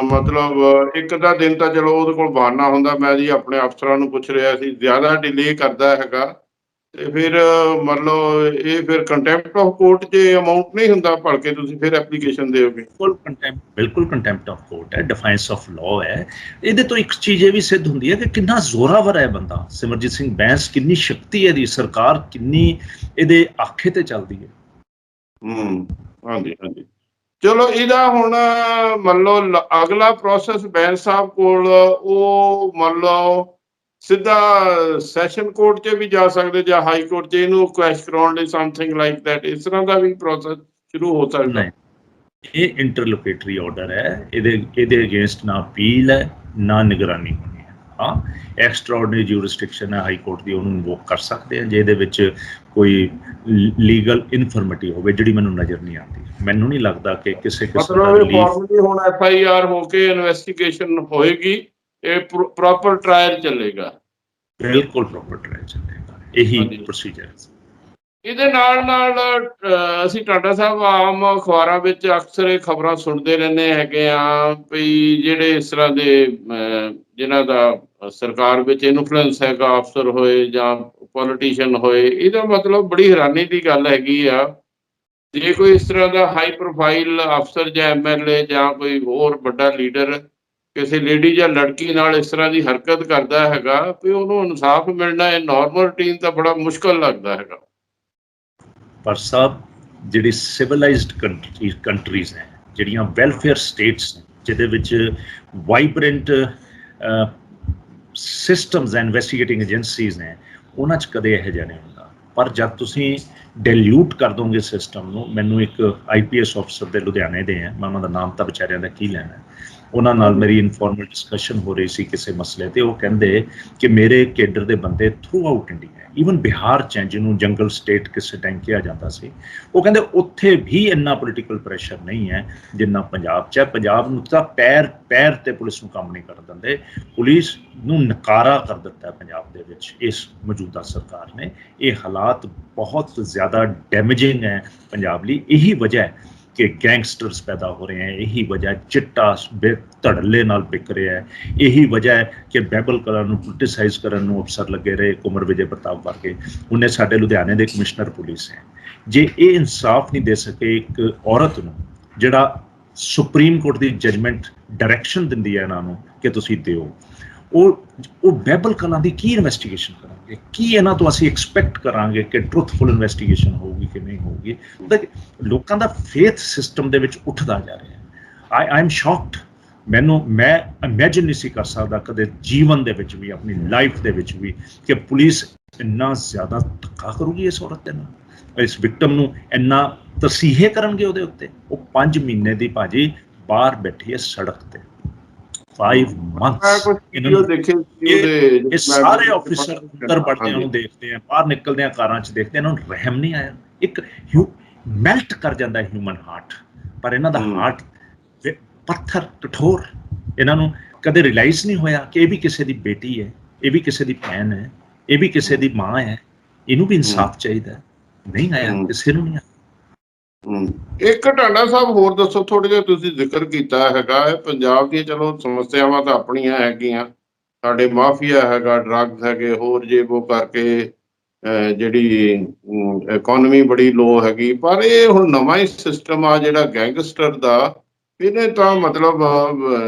ਮਤਲਬ ਇੱਕ ਦਾ ਦਿਨ ਤਾਂ ਚਲੋ ਉਹਦੇ ਕੋਲ ਬਹਾਨਾ ਹੁੰਦਾ, ਮੈਂ ਜੀ ਆਪਣੇ ਅਫਸਰਾਂ ਨੂੰ ਪੁੱਛ ਰਿਹਾ ਸੀ, ਜ਼ਿਆਦਾ ਡਿਲੇ ਕਰਦਾ ਹੈਗਾ ਤੇ ਫਿਰ ਮਤਲਬ ਇਹ ਫਿਰ ਕੰਟੈਂਪਟ ਆਫ ਕੋਰਟ 'ਚ ਅਮਾਊਂਟ ਨਹੀਂ ਹੁੰਦਾ, ਭਲਕੇ ਤੁਸੀਂ ਫਿਰ ਐਪਲੀਕੇਸ਼ਨ ਦਿਓਗੇ।
ਬਿਲਕੁਲ ਕੰਟੈਂਪਟ ਆਫ ਕੋਰਟ ਹੈ, ਡਿਫਾਈਂਸ ਆਫ ਲਾਅ ਹੈ। ਇਹਦੇ ਤੋਂ ਇੱਕ ਚੀਜ਼ ਇਹ ਵੀ ਸਿੱਧ ਹੁੰਦੀ ਹੈ ਕਿ ਕਿੰਨਾ ਜ਼ੋਰਾਵਰ ਹੈ ਬੰਦਾ ਸਿਮਰਜੀਤ ਸਿੰਘ ਬੈਂਸ, ਕਿੰਨੀ ਸ਼ਕਤੀ ਹੈ ਇਹਦੀ, ਸਰਕਾਰ ਕਿੰਨੀ ਇਹਦੇ ਆਖੇ ਤੇ ਚੱਲਦੀ ਹੈ।
ਹਾਂਜੀ ਹਾਂਜੀ। ਚਲੋ ਇਹਦਾ ਹੁਣ ਮੰਨ ਲਓ ਅਗਲਾ ਪ੍ਰੋਸੈਸ ਬੈਂਸ ਸਾਹਿਬ ਕੋਲ, ਉਹ ਮੰਨ ਲਓ ਸਿੱਧਾ ਸੈਸ਼ਨ ਕੋਰਟ 'ਚ ਵੀ ਜਾ ਸਕਦੇ ਜਾਂ ਹਾਈ ਕੋਰਟ 'ਚ ਇਹਨੂੰ ਕੁਐਸ਼ ਕਰਾਉਣ ਲਈ, ਸਮਥਿੰਗ ਲਾਈਕ ਦੈਟ, ਇਸ ਤਰ੍ਹਾਂ ਦਾ ਵੀ ਪ੍ਰੋਸੈਸ ਸ਼ੁਰੂ ਹੋ ਸਕਦਾ?
ਨਹੀਂ, ਇਹ ਇੰਟਰਲੋਕੇਟਰੀ ਆਰਡਰ ਹੈ, ਇਹਦੇ ਅਗੇਂਸਟ ਨਾ ਅਪੀਲ ਹੈ ਨਾ ਨਿਗਰਾਨੀ ਹੋਣੀ ਹੈ। ਹਾਂ, ਐਕਸਟਰਾਆਰਡੀਨਰੀ ਜੂਰਿਸਡਿਕਸ਼ਨ ਹੈ ਹਾਈ ਕੋਰਟ ਦੀ, ਉਹਨੂੰ ਇਨਵੋਕ ਕਰ ਸਕਦੇ ਆ ਜੇ ਇਹਦੇ ਵਿੱਚ ਕੋਈ ਲੀਗਲ ਇਨਫਰਮਿਟੀ ਹੋਵੇ, ਜਿਹੜੀ ਮੈਨੂੰ ਨਜ਼ਰ ਨਹੀਂ ਆਉਂਦੀ। ਮੈਨੂੰ ਨਹੀਂ ਲੱਗਦਾ ਕਿ ਕਿਸੇ ਕਿਸਮ ਦਾ
ਰਿਲੀਫ ਹੁਣ FIR ਹੋ ਕੇ ਇਨਵੈਸਟੀਗੇਸ਼ਨ ਹੋਏਗੀ, ਇਹ ਪ੍ਰੋਪਰ ਟ੍ਰਾਇਲ ਚੱਲੇਗਾ।
ਬਿਲਕੁਲ ਪ੍ਰੋਪਰ ਟ੍ਰਾਇਲ ਚੱਲੇਗਾ, ਇਹੀ ਪ੍ਰੋਸੀਜਰ ਹੈ।
ਇਹਦੇ ਨਾਲ ਅਸੀਂ ਟਾਟਾ ਸਾਹਿਬ ਆਮ ਅਖਬਾਰਾਂ ਵਿੱਚ ਅਕਸਰ ਇਹ ਖਬਰਾਂ ਸੁਣਦੇ ਰਹਿੰਦੇ ਹੈਗੇ ਆ ਵੀ ਜਿਹੜੇ ਇਸ ਤਰ੍ਹਾਂ ਦੇ ਜਿਨ੍ਹਾਂ ਦਾ ਸਰਕਾਰ ਵਿੱਚ ਇਨਫਲੂਐਂਸ ਹੈਗਾ, ਅਫਸਰ ਹੋਏ ਜਾਂ ਪੋਲੀਟੀਸ਼ੀਅਨ ਹੋਏ, ਇਹਦਾ ਮਤਲਬ ਬੜੀ ਹੈਰਾਨੀ ਦੀ ਗੱਲ ਹੈਗੀ ਆ, ਜੇ ਕੋਈ ਇਸ ਤਰ੍ਹਾਂ ਦਾ ਹਾਈ ਪ੍ਰੋਫਾਈਲ ਅਫਸਰ ਜਾਂ MLA ਜਾਂ ਕੋਈ ਹੋਰ ਵੱਡਾ ਲੀਡਰ ਕਿਸੇ ਲੇਡੀ ਜਾਂ ਲੜਕੀ ਨਾਲ ਇਸ ਤਰ੍ਹਾਂ ਦੀ ਹਰਕਤ ਕਰਦਾ ਹੈਗਾ, ਵੀ ਉਹਨੂੰ ਇਨਸਾਫ ਮਿਲਣਾ ਇਹ ਨਾਰਮਲ ਰੂਟੀਨ ਤਾਂ ਬੜਾ ਮੁਸ਼ਕਲ ਲੱਗਦਾ ਹੈਗਾ।
ਪਰ ਸਾਹਿਬ, ਜਿਹੜੀ ਸਿਵਲਾਈਜ਼ਡ ਕੰਟਰੀਜ਼ ਨੇ, ਜਿਹੜੀਆਂ ਵੈਲਫੇਅਰ ਸਟੇਟਸ ਨੇ, ਜਿਹਦੇ ਵਿੱਚ vibrant systems and investigating agencies ਨੇ, ਉਹਨਾਂ 'ਚ ਕਦੇ ਇਹੋ ਜਿਹਾ ਨਹੀਂ ਹੁੰਦਾ। ਪਰ ਜਦ ਤੁਸੀਂ ਡਿਲਿਊਟ ਕਰ ਦੋਗੇ ਸਿਸਟਮ ਨੂੰ, ਮੈਨੂੰ ਇੱਕ IPS ਅਫਸਰ ਦੇ ਲੁਧਿਆਣੇ ਦੇ ਹੈ, ਮੈਂ ਉਹਨਾਂ ਦਾ ਨਾਮ ਤਾਂ ਵਿਚਾਰਿਆਂ ਦਾ ਕੀ ਲੈਣਾ, ਉਹਨਾਂ ਨਾਲ ਮੇਰੀ ਇਨਫੋਰਮਲ ਡਿਸਕਸ਼ਨ ਹੋ ਰਹੀ ਸੀ ਕਿਸੇ ਮਸਲੇ ਤੇ। ਉਹ ਕਹਿੰਦੇ ਕਿ ਮੇਰੇ ਕੇਡਰ ਦੇ ਬੰਦੇ through out India, even Bihar 'ਚ, ਜਿਹਨੂੰ ਜੰਗਲ ਸਟੇਟ ਕਿਸੇ ਟਾਈਮ ਕਿਹਾ ਜਾਂਦਾ ਸੀ, ਉਹ ਕਹਿੰਦੇ ਉੱਥੇ ਵੀ ਇੰਨਾ ਪੋਲੀਟੀਕਲ ਪ੍ਰੈਸ਼ਰ ਨਹੀਂ ਹੈ ਜਿੰਨਾ ਪੰਜਾਬ 'ਚ ਹੈ। ਪੰਜਾਬ ਨੂੰ ਤਾਂ ਪੈਰ ਤੇ ਪੁਲਿਸ ਨੂੰ ਕੰਮ ਨਹੀਂ ਕਰ ਦਿੰਦੇ, ਪੁਲਿਸ ਨੂੰ ਨਕਾਰਾ ਕਰ ਦਿੱਤਾ ਪੰਜਾਬ ਦੇ ਵਿੱਚ ਇਸ ਮੌਜੂਦਾ ਸਰਕਾਰ ਨੇ। ਇਹ ਹਾਲਾਤ ਬਹੁਤ ਜ਼ਿਆਦਾ ਡੈਮੇਜਿੰਗ ਹੈ ਪੰਜਾਬ ਲਈ। ਇਹੀ ਵਜ੍ਹਾ ਹੈ ਕਿ ਗੈਂਗਸਟਰਸ ਪੈਦਾ ਹੋ ਰਹੇ ਹੈ, ਇਹੀ ਵਜ੍ਹਾ ਚਿੱਟਾ ਧੜੱਲੇ ਨਾਲ ਵਿਕ ਰਿਹਾ ਹੈ, ਇਹੀ ਵਜ੍ਹਾ ਹੈ ਕਿ ਬਾਈਬਲ ਕਲਰ ਨੂੰ ਪੋਲੀਟੀਸਾਈਜ਼ ਕਰਨ ਨੂੰ ਅਫਸਰ ਲੱਗੇ ਰਹੇ, ਕੁਮਰ ਵਿਜੇ ਪ੍ਰਤਾਪ ਵਰਗੇ। ਉਹਨੇ ਸਾਡੇ ਲੁਧਿਆਣੇ ਦੇ ਕਮਿਸ਼ਨਰ ਪੁਲਿਸ ਹੈ, ਜੇ ਇਹ ਇਨਸਾਫ ਨਹੀਂ ਦੇ ਸਕੇ ਇੱਕ ਔਰਤ ਨੂੰ, ਜਿਹੜਾ ਸੁਪਰੀਮ ਕੋਰਟ ਦੀ ਜਜਮੈਂਟ ਡਾਇਰੈਕਸ਼ਨ ਦਿੰਦੀ ਹੈ ਇਹਨਾਂ ਨੂੰ ਕਿ ਤੁਸੀਂ ਦਿਓ, ਉਹ ਬਾਈਬਲ ਕਲਾਂ ਦੀ ਕੀ ਇਨਵੈਸਟੀਗੇਸ਼ਨ ਕਰਾਂਗੇ? ਕੀ ਇਹਨਾਂ ਤੋਂ ਅਸੀਂ ਐਕਸਪੈਕਟ ਕਰਾਂਗੇ ਕਿ ਟਰੂਥਫੁਲ ਇਨਵੈਸਟੀਗੇਸ਼ਨ ਹੋਊਗੀ ਕਿ ਨਹੀਂ ਹੋਊਗੀ? ਲੋਕਾਂ ਦਾ ਫੇਥ ਸਿਸਟਮ ਦੇ ਵਿੱਚ ਉੱਠਦਾ ਜਾ ਰਿਹਾ। I am shocked. ਮੈਂ ਇਮੈਜਿਨ ਨਹੀਂ ਸੀ ਕਰ ਸਕਦਾ ਕਦੇ ਜੀਵਨ ਦੇ ਵਿੱਚ ਵੀ, ਆਪਣੀ ਲਾਈਫ ਦੇ ਵਿੱਚ ਵੀ, ਕਿ ਪੁਲਿਸ ਇੰਨਾ ਜ਼ਿਆਦਾ ਧੱਕਾ ਕਰੂਗੀ ਇਸ ਔਰਤ ਦੇ ਨਾਲ, ਇਸ ਵਿਕਟਮ ਨੂੰ ਇੰਨਾ ਤਸੀਹੇ ਕਰਨਗੇ ਉਹਦੇ ਉੱਤੇ। ਉਹ 5 ਮਹੀਨੇ ਦੀ ਭਾਜੀ ਬਾਹਰ ਬੈਠੀ ਹੈ ਸੜਕ ਤੇ, 5 months। ਇਹ ਸਾਰੇ ਆਫਿਸਰ ਅੰਦਰ ਵੜਦੇ ਨੂੰ ਦੇਖਦੇ ਆ, ਬਾਹਰ ਨਿਕਲਦੇ ਆ ਕਾਰਾਂ 'ਚ ਦੇਖਦੇ, ਇਹਨਾਂ ਨੂੰ ਰਹਿਮ ਨਹੀਂ ਆਇਆ। ਇੱਕ ਮੈਲਟ ਕਰ ਜਾਂਦਾ ਹਿਊਮਨ ਹਾਰਟ, ਪਰ ਇਹਨਾਂ ਦਾ ਹਾਰਟ ਪੱਥਰ ਕਠੋਰ। ਇਹਨਾਂ ਨੂੰ ਕਦੇ ਰਿਅਲਾਈਜ਼ ਨਹੀਂ ਹੋਇਆ ਕਿ ਇਹ ਵੀ ਕਿਸੇ ਦੀ ਬੇਟੀ ਹੈ, ਇਹ ਵੀ ਕਿਸੇ ਦੀ ਭੈਣ ਹੈ, ਇਹ ਵੀ ਕਿਸੇ ਦੀ ਮਾਂ ਹੈ, ਇਹਨੂੰ ਵੀ ਇਨਸਾਫ ਚਾਹੀਦਾ। ਨਹੀਂ ਆਇਆ, ਕਿਸੇ ਨੂੰ ਨਹੀਂ ਆਇਆ।
ਇੱਕ ਟਾਂਡਾ ਸਾਹਿਬ ਹੋਰ ਦੱਸੋ, ਥੋੜਾ ਜਿਹਾ ਤੁਸੀਂ ਜ਼ਿਕਰ ਕੀਤਾ ਹੈਗਾ ਪੰਜਾਬ ਦੀਆਂ, ਚਲੋ ਸਮੱਸਿਆਵਾਂ ਤਾਂ ਆਪਣੀਆਂ ਹੈਗੀਆਂ, ਸਾਡੇ ਮਾਫੀਆ ਹੈਗਾ, ਡਰੱਗਸ ਹੈਗੇ, ਹੋਰ ਜੇ ਉਹ ਕਰਕੇ ਜਿਹੜੀ ਇਕੋਨਮੀ ਬੜੀ ਲੋ ਹੈਗੀ। ਪਰ ਇਹ ਹੁਣ ਨਵਾਂ ਹੀ ਸਿਸਟਮ ਆ ਜਿਹੜਾ ਗੈਂਗਸਟਰ ਦਾ, ਇਹਨੇ ਤਾਂ ਮਤਲਬ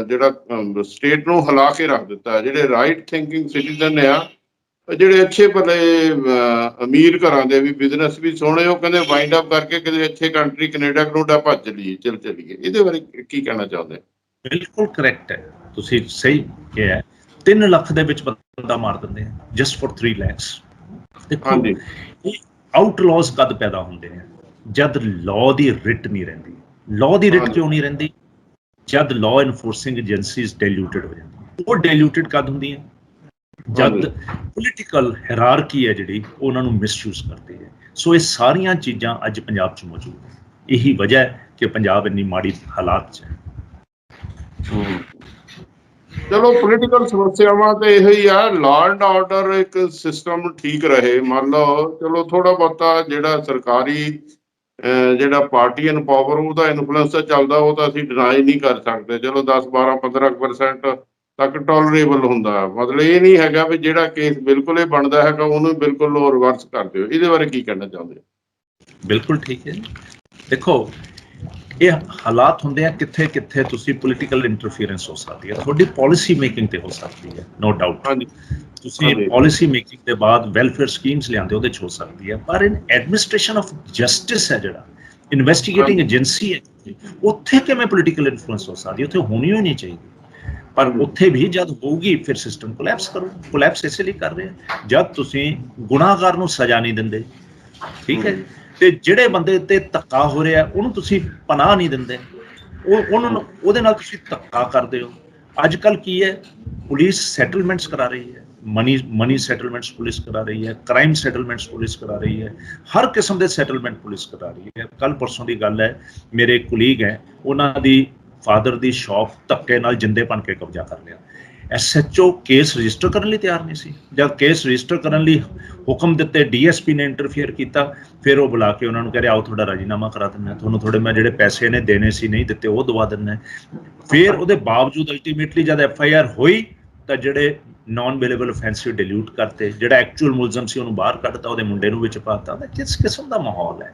ਜਿਹੜਾ ਸਟੇਟ ਨੂੰ ਹਿਲਾ ਕੇ ਰੱਖ ਦਿੱਤਾ। ਜਿਹੜੇ ਰਾਈਟ ਥਿੰਕਿੰਗ ਸਿਟੀਜ਼ਨ ਆ, ਜਿਹੜੇ ਅੱਛੇ ਭਲੇ ਅਮੀਰ ਘਰਾਂ ਦੇ ਵੀ, ਬਿਜ਼ਨਸ ਵੀ ਸੋਹਣੇ, ਉਹ ਕਹਿੰਦੇ ਵਾਈਂਡ ਅਪ ਕਰਕੇ ਕਿਤੇ ਇੱਥੇ ਕੰਟਰੀ ਕੈਨੇਡਾ ਕਨੂਡਾ ਭੱਜ ਚਲੀਏ, ਚੱਲੀਏ। ਇਹਦੇ ਬਾਰੇ ਕੀ ਕਹਿਣਾ ਚਾਹੁੰਦੇ?
ਬਿਲਕੁਲ ਕਰੈਕਟ ਹੈ, ਤੁਸੀਂ ਸਹੀ ਕਿਹਾ। 3 ਲੱਖ ਦੇ ਵਿੱਚ ਬੰਦਾ ਮਾਰ ਦਿੰਦੇ ਆ ਜਸਟ ਫॉर 3 lakhs। ਦੇਖੋ
ਹਾਂਜੀ
ਇਹ ਆਊਟਲॉज ਕਦ ਪੈਦਾ ਹੁੰਦੇ ਆ? ਜਦ ਲਾਅ ਦੀ ਰਿਟ ਨਹੀਂ ਰਹਿੰਦੀ। ਲਾਅ ਦੀ ਰਿਟ ਕਿਉਂ ਨਹੀਂ ਰਹਿੰਦੀ? ਜਦ ਲਾਅ ਇਨਫੋਰਸਿੰਗ ਏਜੰਸੀਜ਼ ਡਾਇਲੂਟਡ ਹੋ ਜਾਂਦੀਆਂ। ਉਹ ਡਾਇਲੂਟਡ ਕਦ ਹੁੰਦੀਆਂ? ਜਦ ਪੋਲੀਟੀਕਲ ਹਾਇਰਾਰਕੀ ਹੈ ਜਿਹੜੀ ਉਹਨਾਂ ਨੂੰ ਮਿਸਯੂਜ਼ ਕਰਦੀ ਹੈ। ਸੋ ਇਹ ਸਾਰੀਆਂ ਚੀਜ਼ਾਂ ਅੱਜ ਪੰਜਾਬ 'ਚ ਮੌਜੂਦ ਹੈ। ਇਹੀ ਵਜ੍ਹਾ ਹੈ ਕਿ ਪੰਜਾਬ ਇੰਨੀ ਮਾੜੀ ਹਾਲਾਤ 'ਚ ਹੈ।
ਚਲੋ ਪੋਲੀਟੀਕਲ ਸਮੱਸਿਆਵਾਂ ਤੇ ਇਹੋ ਹੀ ਆ, ਲਾਅ ਐਂਡ ਆਰਡਰ ਇੱਕ ਸਿਸਟਮ ਠੀਕ ਰਹੇ। ਮੰਨ ਲਓ ਚਲੋ ਥੋੜਾ ਬਹੁਤਾ ਜਿਹੜਾ ਸਰਕਾਰੀ ਜਿਹੜਾ ਪਾਰਟੀ ਇਨ ਪਾਵਰ ਉਹਦਾ ਇਨਫਲੂਐਂਸ ਤਾਂ ਚੱਲਦਾ, ਉਹ ਤਾਂ ਅਸੀਂ ਡਿਨਾਈ ਨਹੀਂ ਕਰ ਸਕਦੇ। ਚਲੋ 10, 12, 15% ਤੱਕ ਟੋਲਰੇਬਲ ਹੁੰਦਾ। ਮਤਲਬ ਇਹ ਨਹੀਂ ਹੈਗਾ ਵੀ ਜਿਹੜਾ ਕੇਸ ਬਿਲਕੁਲ ਹੀ ਬਣਦਾ ਹੈਗਾ ਉਹਨੂੰ ਬਿਲਕੁਲ ਉਹ ਰਿਵਰਸ ਕਰ ਦਿਓ। ਇਹਦੇ ਬਾਰੇ ਕੀ ਕਹਿਣਾ ਚਾਹੁੰਦੇ ਹੋ?
ਬਿਲਕੁਲ ਠੀਕ ਹੈ। ਦੇਖੋ ਇਹ ਹਾਲਾਤ ਹੁੰਦੇ ਆ ਕਿੱਥੇ ਕਿੱਥੇ ਤੁਸੀਂ ਪੋਲੀਟੀਕਲ ਇੰਟਰਫੀਅਰੈਂਸ ਹੋ ਸਕਦੀ ਹੈ, ਤੁਹਾਡੀ ਪਾਲਿਸੀ ਮੇਕਿੰਗ ਤੇ ਹੋ ਸਕਦੀ ਹੈ, ਨੋ ਡਾਊਟ।
ਹਾਂਜੀ
ਤੁਸੀਂ ਪਾਲਿਸੀ ਮੇਕਿੰਗ ਦੇ ਬਾਅਦ ਵੈਲਫੇਅਰ ਸਕੀਮਸ ਲਿਆਉਂਦੇ ਉਹਦੇ 'ਚ ਹੋ ਸਕਦੀ ਹੈ, ਪਰ ਇਨ ਐਡਮਿਨਿਸਟ੍ਰੇਸ਼ਨ ਆਫ ਜਸਟਿਸ ਹੈ ਜਿਹੜਾ ਇਨਵੈਸਟੀਗੇਟਿੰਗ ਏਜੰਸੀ ਹੈ, ਉੱਥੇ ਕਿਵੇਂ ਪੋਲੀਟੀਕਲ ਇਨਫਲੂਐਂਸ ਹੋ ਸਕਦੀ? ਉੱਥੇ ਹੋਣੀ ਹੀ ਨਹੀਂ ਚਾਹੀਦੀ। ਪਰ ਉੱਥੇ ਵੀ ਜਦ ਹੋਊਗੀ ਫਿਰ ਸਿਸਟਮ ਕੋਲੈਪਸ ਕਰੂ। ਕੋਲੈਪਸ ਇਸੇ ਲਈ ਕਰ ਰਹੇ ਜਦ ਤੁਸੀਂ ਗੁਨਾਹਗਾਰ ਨੂੰ ਸਜ਼ਾ ਨਹੀਂ ਦਿੰਦੇ, ਠੀਕ ਹੈ, ਤੇ ਜਿਹੜੇ ਬੰਦੇ ਤੇ ਧੱਕਾ ਹੋ ਰਿਹਾ ਉਹਨੂੰ ਤੁਸੀਂ ਪਨਾਹ ਨਹੀਂ ਦਿੰਦੇ, ਉਹਨਾਂ ਨੂੰ ਉਹਦੇ ਨਾਲ ਤੁਸੀਂ ਧੱਕਾ ਕਰਦੇ ਹੋ। ਅੱਜ ਕੱਲ੍ਹ ਕੀ ਹੈ, ਪੁਲਿਸ ਸੈਟਲਮੈਂਟਸ ਕਰਾ ਰਹੀ ਹੈ, ਮਨੀ ਸੈਟਲਮੈਂਟਸ ਪੁਲਿਸ ਕਰਾ ਰਹੀ ਹੈ, ਕ੍ਰਾਈਮ ਸੈਟਲਮੈਂਟਸ ਪੁਲਿਸ ਕਰਾ ਰਹੀ ਹੈ, ਹਰ ਕਿਸਮ ਦੇ ਸੈਟਲਮੈਂਟ ਪੁਲਿਸ ਕਰਾ ਰਹੀ ਹੈ। ਕੱਲ ਪਰਸੋਂ ਦੀ ਗੱਲ ਹੈ, ਮੇਰੇ ਕੁਲੀਗ ਹੈ, ਉਹਨਾਂ ਦੀ ਫਾਦਰ ਦੀ ਸ਼ਾਪ ਧੱਕੇ ਨਾਲ ਜਿੰਦੇ ਬਣ ਕੇ ਕਬਜ਼ਾ ਕਰ ਲਿਆ। SHO ਕੇਸ ਰਜਿਸਟਰ ਕਰਨ ਲਈ ਤਿਆਰ ਨਹੀਂ ਸੀ। ਜਦ ਕੇਸ ਰਜਿਸਟਰ ਕਰਨ ਲਈ ਹੁਕਮ ਦਿੱਤੇ, DSP ਨੇ ਇੰਟਰਫੀਅਰ ਕੀਤਾ। ਫਿਰ ਉਹ ਬੁਲਾ ਕੇ ਉਹਨਾਂ ਨੂੰ ਕਹਿ ਰਿਹਾ ਆਓ ਤੁਹਾਡਾ ਰਾਜੀਨਾਮਾ ਕਰਾ ਦਿੰਦਾ, ਤੁਹਾਨੂੰ ਥੋੜੇ ਮੈਂ ਜਿਹੜੇ ਪੈਸੇ ਨੇ ਦੇਣੇ ਸੀ ਨਹੀਂ ਦਿੱਤੇ ਉਹ ਦਵਾ ਦਿੰਦਾ। ਫਿਰ ਉਹਦੇ ਬਾਵਜੂਦ ਅਲਟੀਮੇਟਲੀ ਜਦ FIR ਹੋਈ ਤਾਂ ਜਿਹੜੇ ਨਾਨ ਅਵੇਲੇਬਲ ਅਫੈਂਸਿਵ ਡਿਲੀਟ ਕਰਤੇ, ਜਿਹੜਾ ਐਕਚੁਅਲ ਮੁਲਜ਼ਮ ਸੀ ਉਹਨੂੰ ਬਾਹਰ ਕੱਢਤਾ, ਉਹਦੇ ਮੁੰਡੇ ਨੂੰ ਵਿੱਚ ਪਾਤਾ। ਕਿਸ ਕਿਸਮ ਦਾ ਮਾਹੌਲ ਹੈ?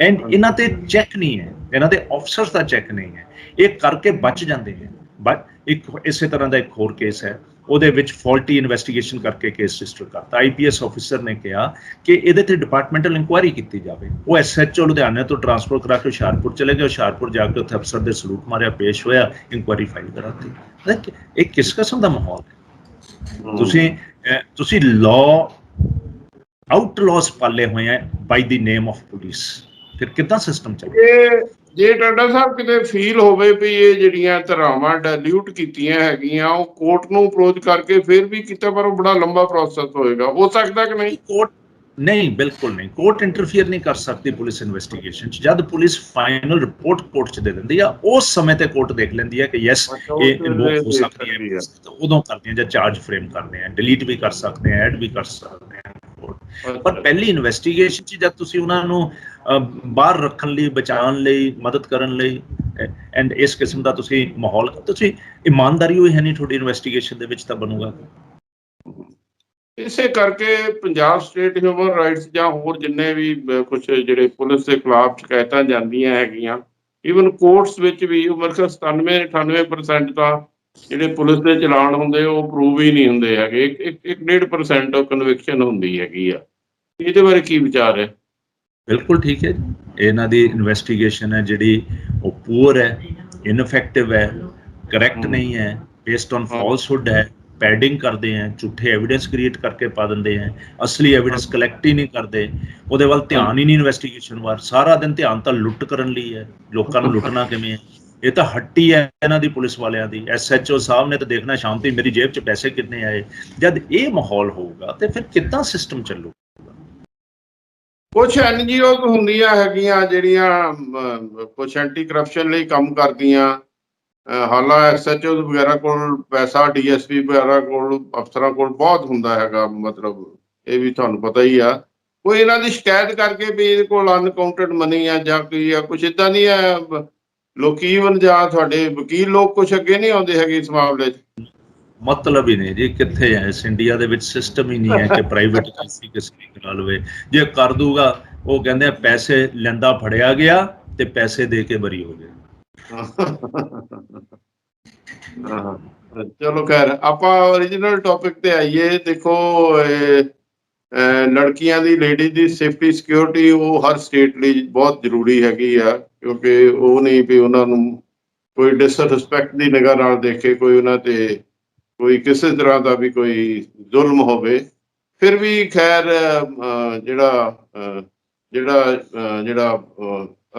ਐਂਡ ਇਹਨਾਂ ਤੇ ਚੈੱਕ ਨਹੀਂ ਹੈ, ਇਹਨਾਂ ਦੇ ਆਫਸਰਸ ਦਾ ਚੈੱਕ ਨਹੀਂ ਹੈ। ਇਹ ਕਰਕੇ ਬਚ ਜਾਂਦੇ ਨੇ। ਬਟ ਇੱਕ ਇਸੇ ਤਰ੍ਹਾਂ ਦਾ ਇੱਕ ਹੋਰ ਕੇਸ ਹੈ, ਉਹਦੇ ਵਿੱਚ ਫਾਲਟੀ ਇਨਵੈਸਟੀਗੇਸ਼ਨ ਕਰਕੇ ਕੇਸ ਰਜਿਸਟਰ ਕਰਤਾ। IPS ਆਫਿਸਰ ਨੇ ਕਿਹਾ ਕਿ ਇਹਦੇ ਤੇ ਡਿਪਾਰਟਮੈਂਟਲ ਇਨਕੁਆਇਰੀ ਕੀਤੀ ਜਾਵੇ। ਉਹ SHO ਲੁਧਿਆਣਾ ਤੋਂ ਟਰਾਂਸਫਰ ਕਰਾ ਕੇ ਹੁਸ਼ਿਆਰਪੁਰ ਚਲੇ ਗਏ। ਹੁਸ਼ਿਆਰਪੁਰ ਜਾ ਕੇ ਉੱਥੇ ਅਫਸਰ ਦੇ ਸਲੂਟ ਮਾਰਿਆ, ਪੇਸ਼ ਹੋਇਆ, ਇਨਕੁਆਇਰੀ ਫਾਈਲ ਕਰਾਤੀ। ਇਹ ਕਿਸ ਕਿਸਮ ਦਾ ਮਾਹੌਲ ਹੈ? ਤੁਸੀਂ ਲਾਅ ਆਊਟਲॉज ਪਾਲੇ ਹੋਏ ਆ ਬਾਈ ਦੀ ਨੇਮ ਆਫ ਪੁਲਿਸ, ਫਿਰ ਕਿੱਦਾਂ ਸਿਸਟਮ ਚੱਲੇ?
ਜੇ ਟਾਡਾ ਸਾਹਿਬ ਕਿਤੇ ਫੀਲ ਹੋਵੇ ਵੀ ਇਹ ਜਿਹੜੀਆਂ ਧਾਰਾਵਾਂ ਡਾਇਲੂਟ ਕੀਤੀਆਂ ਹੈਗੀਆਂ ਉਹ ਕੋਰਟ ਨੂੰ ਅਪਰੋਚ ਕਰਕੇ ਫਿਰ ਵੀ ਕੀਤਾ, ਪਰ ਉਹ ਬੜਾ ਲੰਬਾ ਪ੍ਰੋਸੈਸ ਹੋਏਗਾ, ਹੋ ਸਕਦਾ ਕਿ ਨਹੀਂ?
ਕੋਰਟ ਨਹੀਂ, ਬਿਲਕੁਲ ਨਹੀਂ। ਕੋਰਟ ਇੰਟਰਫੀਅਰ ਨਹੀਂ ਕਰ ਸਕਦੀ ਪੁਲਿਸ ਇਨਵੈਸਟੀਗੇਸ਼ਨ 'ਚ। ਜਦ ਪੁਲਿਸ ਫਾਈਨਲ ਰਿਪੋਰਟ ਕੋਰਟ 'ਚ ਦੇ ਦਿੰਦੀ ਆ, ਉਸ ਸਮੇਂ ਤੇ ਕੋਰਟ ਦੇਖ ਲੈਂਦੀ ਹੈ ਕਿ ਯੈਸ ਇਹ ਇਨਵੋਕ ਹੋ ਸਕਦੀ ਹੈ, ਉਦੋਂ ਕਰਦੀਆਂ ਜਾਂ ਚਾਰਜ ਫਰੇਮ ਕਰਦੇ ਆ, ਡਿਲੀਟ ਵੀ ਕਰ ਸਕਦੇ ਆ, ਐਡ ਵੀ ਕਰ ਸਕਦੇ ਆ। ਪਰ ਪਹਿਲੀ ਇਨਵੈਸਟੀਗੇਸ਼ਨ 'ਚ ਜਦ ਤੁਸੀਂ ਉਹਨਾਂ ਨੂੰ ਬਾਹਰ ਰੱਖਣ ਲਈ, ਬਚਾਉਣ ਲਈ, ਮਦਦ ਕਰਨ ਲਈ ਐਂਡ ਇਸ ਕਿਸਮ ਦਾ ਤੁਸੀਂ ਮਾਹੌਲ, ਤੁਸੀਂ ਇਮਾਨਦਾਰੀ ਹੋਈ ਹੈ ਨਹੀਂ ਤੁਹਾਡੀ ਇਨਵੈਸਟੀਗੇਸ਼ਨ ਦੇ ਵਿੱਚ, ਤਾਂ ਬਣੂਗਾ।
ਇਸੇ ਕਰਕੇ ਪੰਜਾਬ ਸਟੇਟ ਹਿਊਮਨ ਰਾਈਟਸ ਜਾਂ ਹੋਰ ਜਿੰਨੇ ਵੀ ਕੁਝ ਜਿਹੜੇ ਪੁਲਿਸ ਦੇ ਖਿਲਾਫ ਸ਼ਿਕਾਇਤਾਂ ਜਾਂਦੀਆਂ ਹੈਗੀਆਂ, ਈਵਨ ਕੋਰਟਸ ਵਿੱਚ ਵੀ ਉਹ ਮਤਲਬ 97-98% ਤਾਂ ਜਿਹੜੇ ਪੁਲਿਸ ਦੇ ਚਲਾਨ ਹੁੰਦੇ ਉਹ ਪ੍ਰੂਵ ਹੀ ਨਹੀਂ ਹੁੰਦੇ ਹੈਗੇ। 1-1.5% ਕਨਵਿਕਸ਼ਨ ਹੁੰਦੀ ਹੈਗੀ ਆ। ਇਹਦੇ ਬਾਰੇ ਕੀ ਵਿਚਾਰ ਹੈ?
ਬਿਲਕੁਲ ਠੀਕ ਹੈ ਜੀ। ਇਹਨਾਂ ਦੀ ਇਨਵੈਸਟੀਗੇਸ਼ਨ ਹੈ ਜਿਹੜੀ ਉਹ ਪੂਅਰ ਹੈ, ਇਨਫੈਕਟਿਵ ਹੈ, ਕਰੈਕਟ ਨਹੀਂ ਹੈ, ਬੇਸਡ ਔਨ ਫਾਲਸਹੁੱਡ ਹੈ, ਪੈਡਿੰਗ ਕਰਦੇ ਹੈ, ਝੂਠੇ ਐਵੀਡੈਂਸ ਕ੍ਰੀਏਟ ਕਰਕੇ ਪਾ ਦਿੰਦੇ ਹੈ, ਅਸਲੀ ਐਵੀਡੈਂਸ ਕਲੈਕਟ ਹੀ ਨਹੀਂ ਕਰਦੇ, ਉਹਦੇ ਵੱਲ ਧਿਆਨ ਹੀ ਨਹੀਂ ਇਨਵੈਸਟੀਗੇਸ਼ਨ ਵੱਲ। ਸਾਰਾ ਦਿਨ ਧਿਆਨ ਤਾਂ ਲੁੱਟ ਕਰਨ ਲਈ ਹੈ, ਲੋਕਾਂ ਨੂੰ ਲੁੱਟਣਾ ਕਿਵੇਂ ਹੈ। ਇਹ ਤਾਂ ਹੱਟੀ ਹੈ ਇਹਨਾਂ ਦੀ ਪੁਲਿਸ ਵਾਲਿਆਂ ਦੀ। SHO ਸਾਹਿਬ ਨੇ ਤਾਂ ਦੇਖਣਾ ਸ਼ਾਮ ਤੋਂ ਮੇਰੀ ਜੇਬ 'ਚ ਪੈਸੇ ਕਿੰਨੇ ਆਏ। ਜਦ ਇਹ ਮਾਹੌਲ ਹੋਊਗਾ ਤੇ ਫਿਰ ਕਿੱਦਾਂ ਸਿਸਟਮ ਚੱਲੂ?
ਕੁਛ NGOs ਹੁੰਦੀਆਂ ਹੈਗੀਆਂ ਜਿਹੜੀਆਂ ਕੁਛ ਐਂਟੀ ਕਰਪਸ਼ਨ ਲਈ ਕੰਮ ਕਰਦੀਆਂ। ਹਾਲਾਂਕਿ SHO ਵਗੈਰਾ ਕੋਲ ਪੈਸਾ, DSP ਵਗੈਰਾ ਕੋਲ, ਅਫਸਰਾਂ ਕੋਲ ਬਹੁਤ ਹੁੰਦਾ ਹੈਗਾ। ਮਤਲਬ ਇਹ ਵੀ ਤੁਹਾਨੂੰ ਪਤਾ ਹੀ ਆ। ਕੋਈ ਇਹਨਾਂ ਦੀ ਸ਼ਿਕਾਇਤ ਕਰਕੇ ਵੀ ਇਹਦੇ ਕੋਲ ਅਨਕਾਊਂਟਡ ਮਨੀ ਆ ਜਾਂ ਕੀ ਆ, ਕੁਛ ਇੱਦਾਂ ਨਹੀਂ ਹੈ। ਲੋਕੀ ਈਵਨ ਜਾਂ ਤੁਹਾਡੇ ਵਕੀਲ ਲੋਕ ਕੁਛ ਅੱਗੇ ਨਹੀਂ ਆਉਂਦੇ ਹੈਗੇ ਇਸ ਮਾਮਲੇ 'ਚ।
ਮਤਲਬ ਹੀ ਨਹੀਂ ਜੀ, ਕਿੱਥੇ ਹੈ? ਇਸ ਇੰਡੀਆ ਦੇ ਵਿੱਚ ਸਿਸਟਮ ਹੀ ਨਹੀਂ ਹੈ ਕਿ ਪ੍ਰਾਈਵੇਟ ਏਜੰਸੀ ਕਿਸੇ ਦੀ ਕਰਾ ਲਵੇ। ਜੇ ਕਰ ਦੂਗਾ ਉਹ ਕਹਿੰਦੇ ਪੈਸੇ ਲੈਂਦਾ ਫੜਿਆ ਗਿਆ ਤੇ ਪੈਸੇ ਦੇ ਕੇ ਬਰੀ ਹੋ ਗਏ।
ਚਲੋ ਖੈਰ, ਆਪਾਂ ਓਰੀਜਨਲ ਟੌਪਿਕ ਤੇ ਆਈਏ। ਦੇਖੋ ਲੜਕੀਆਂ ਦੀ, ਲੇਡੀਜ਼ ਦੀ ਸੇਫਟੀ ਸਿਕਿਉਰਿਟੀ ਉਹ ਹਰ ਸਟੇਟ ਲਈ ਬਹੁਤ ਜ਼ਰੂਰੀ ਹੈਗੀ ਆ, ਕਿਉਂਕਿ ਉਹ ਨਹੀਂ ਵੀ ਉਹਨਾਂ ਨੂੰ ਕੋਈ ਡਿਸਰਿਸਪੈਕਟ ਦੀ ਨਿਗਾਹ ਨਾਲ ਦੇਖੇ, ਕੋਈ ਉਹਨਾਂ ਤੇ ਕੋਈ ਕਿਸੇ ਤਰ੍ਹਾਂ ਦਾ ਵੀ ਕੋਈ ਜ਼ੁਲਮ ਹੋਵੇ, ਫਿਰ ਵੀ ਖੈਰ ਜਿਹੜਾ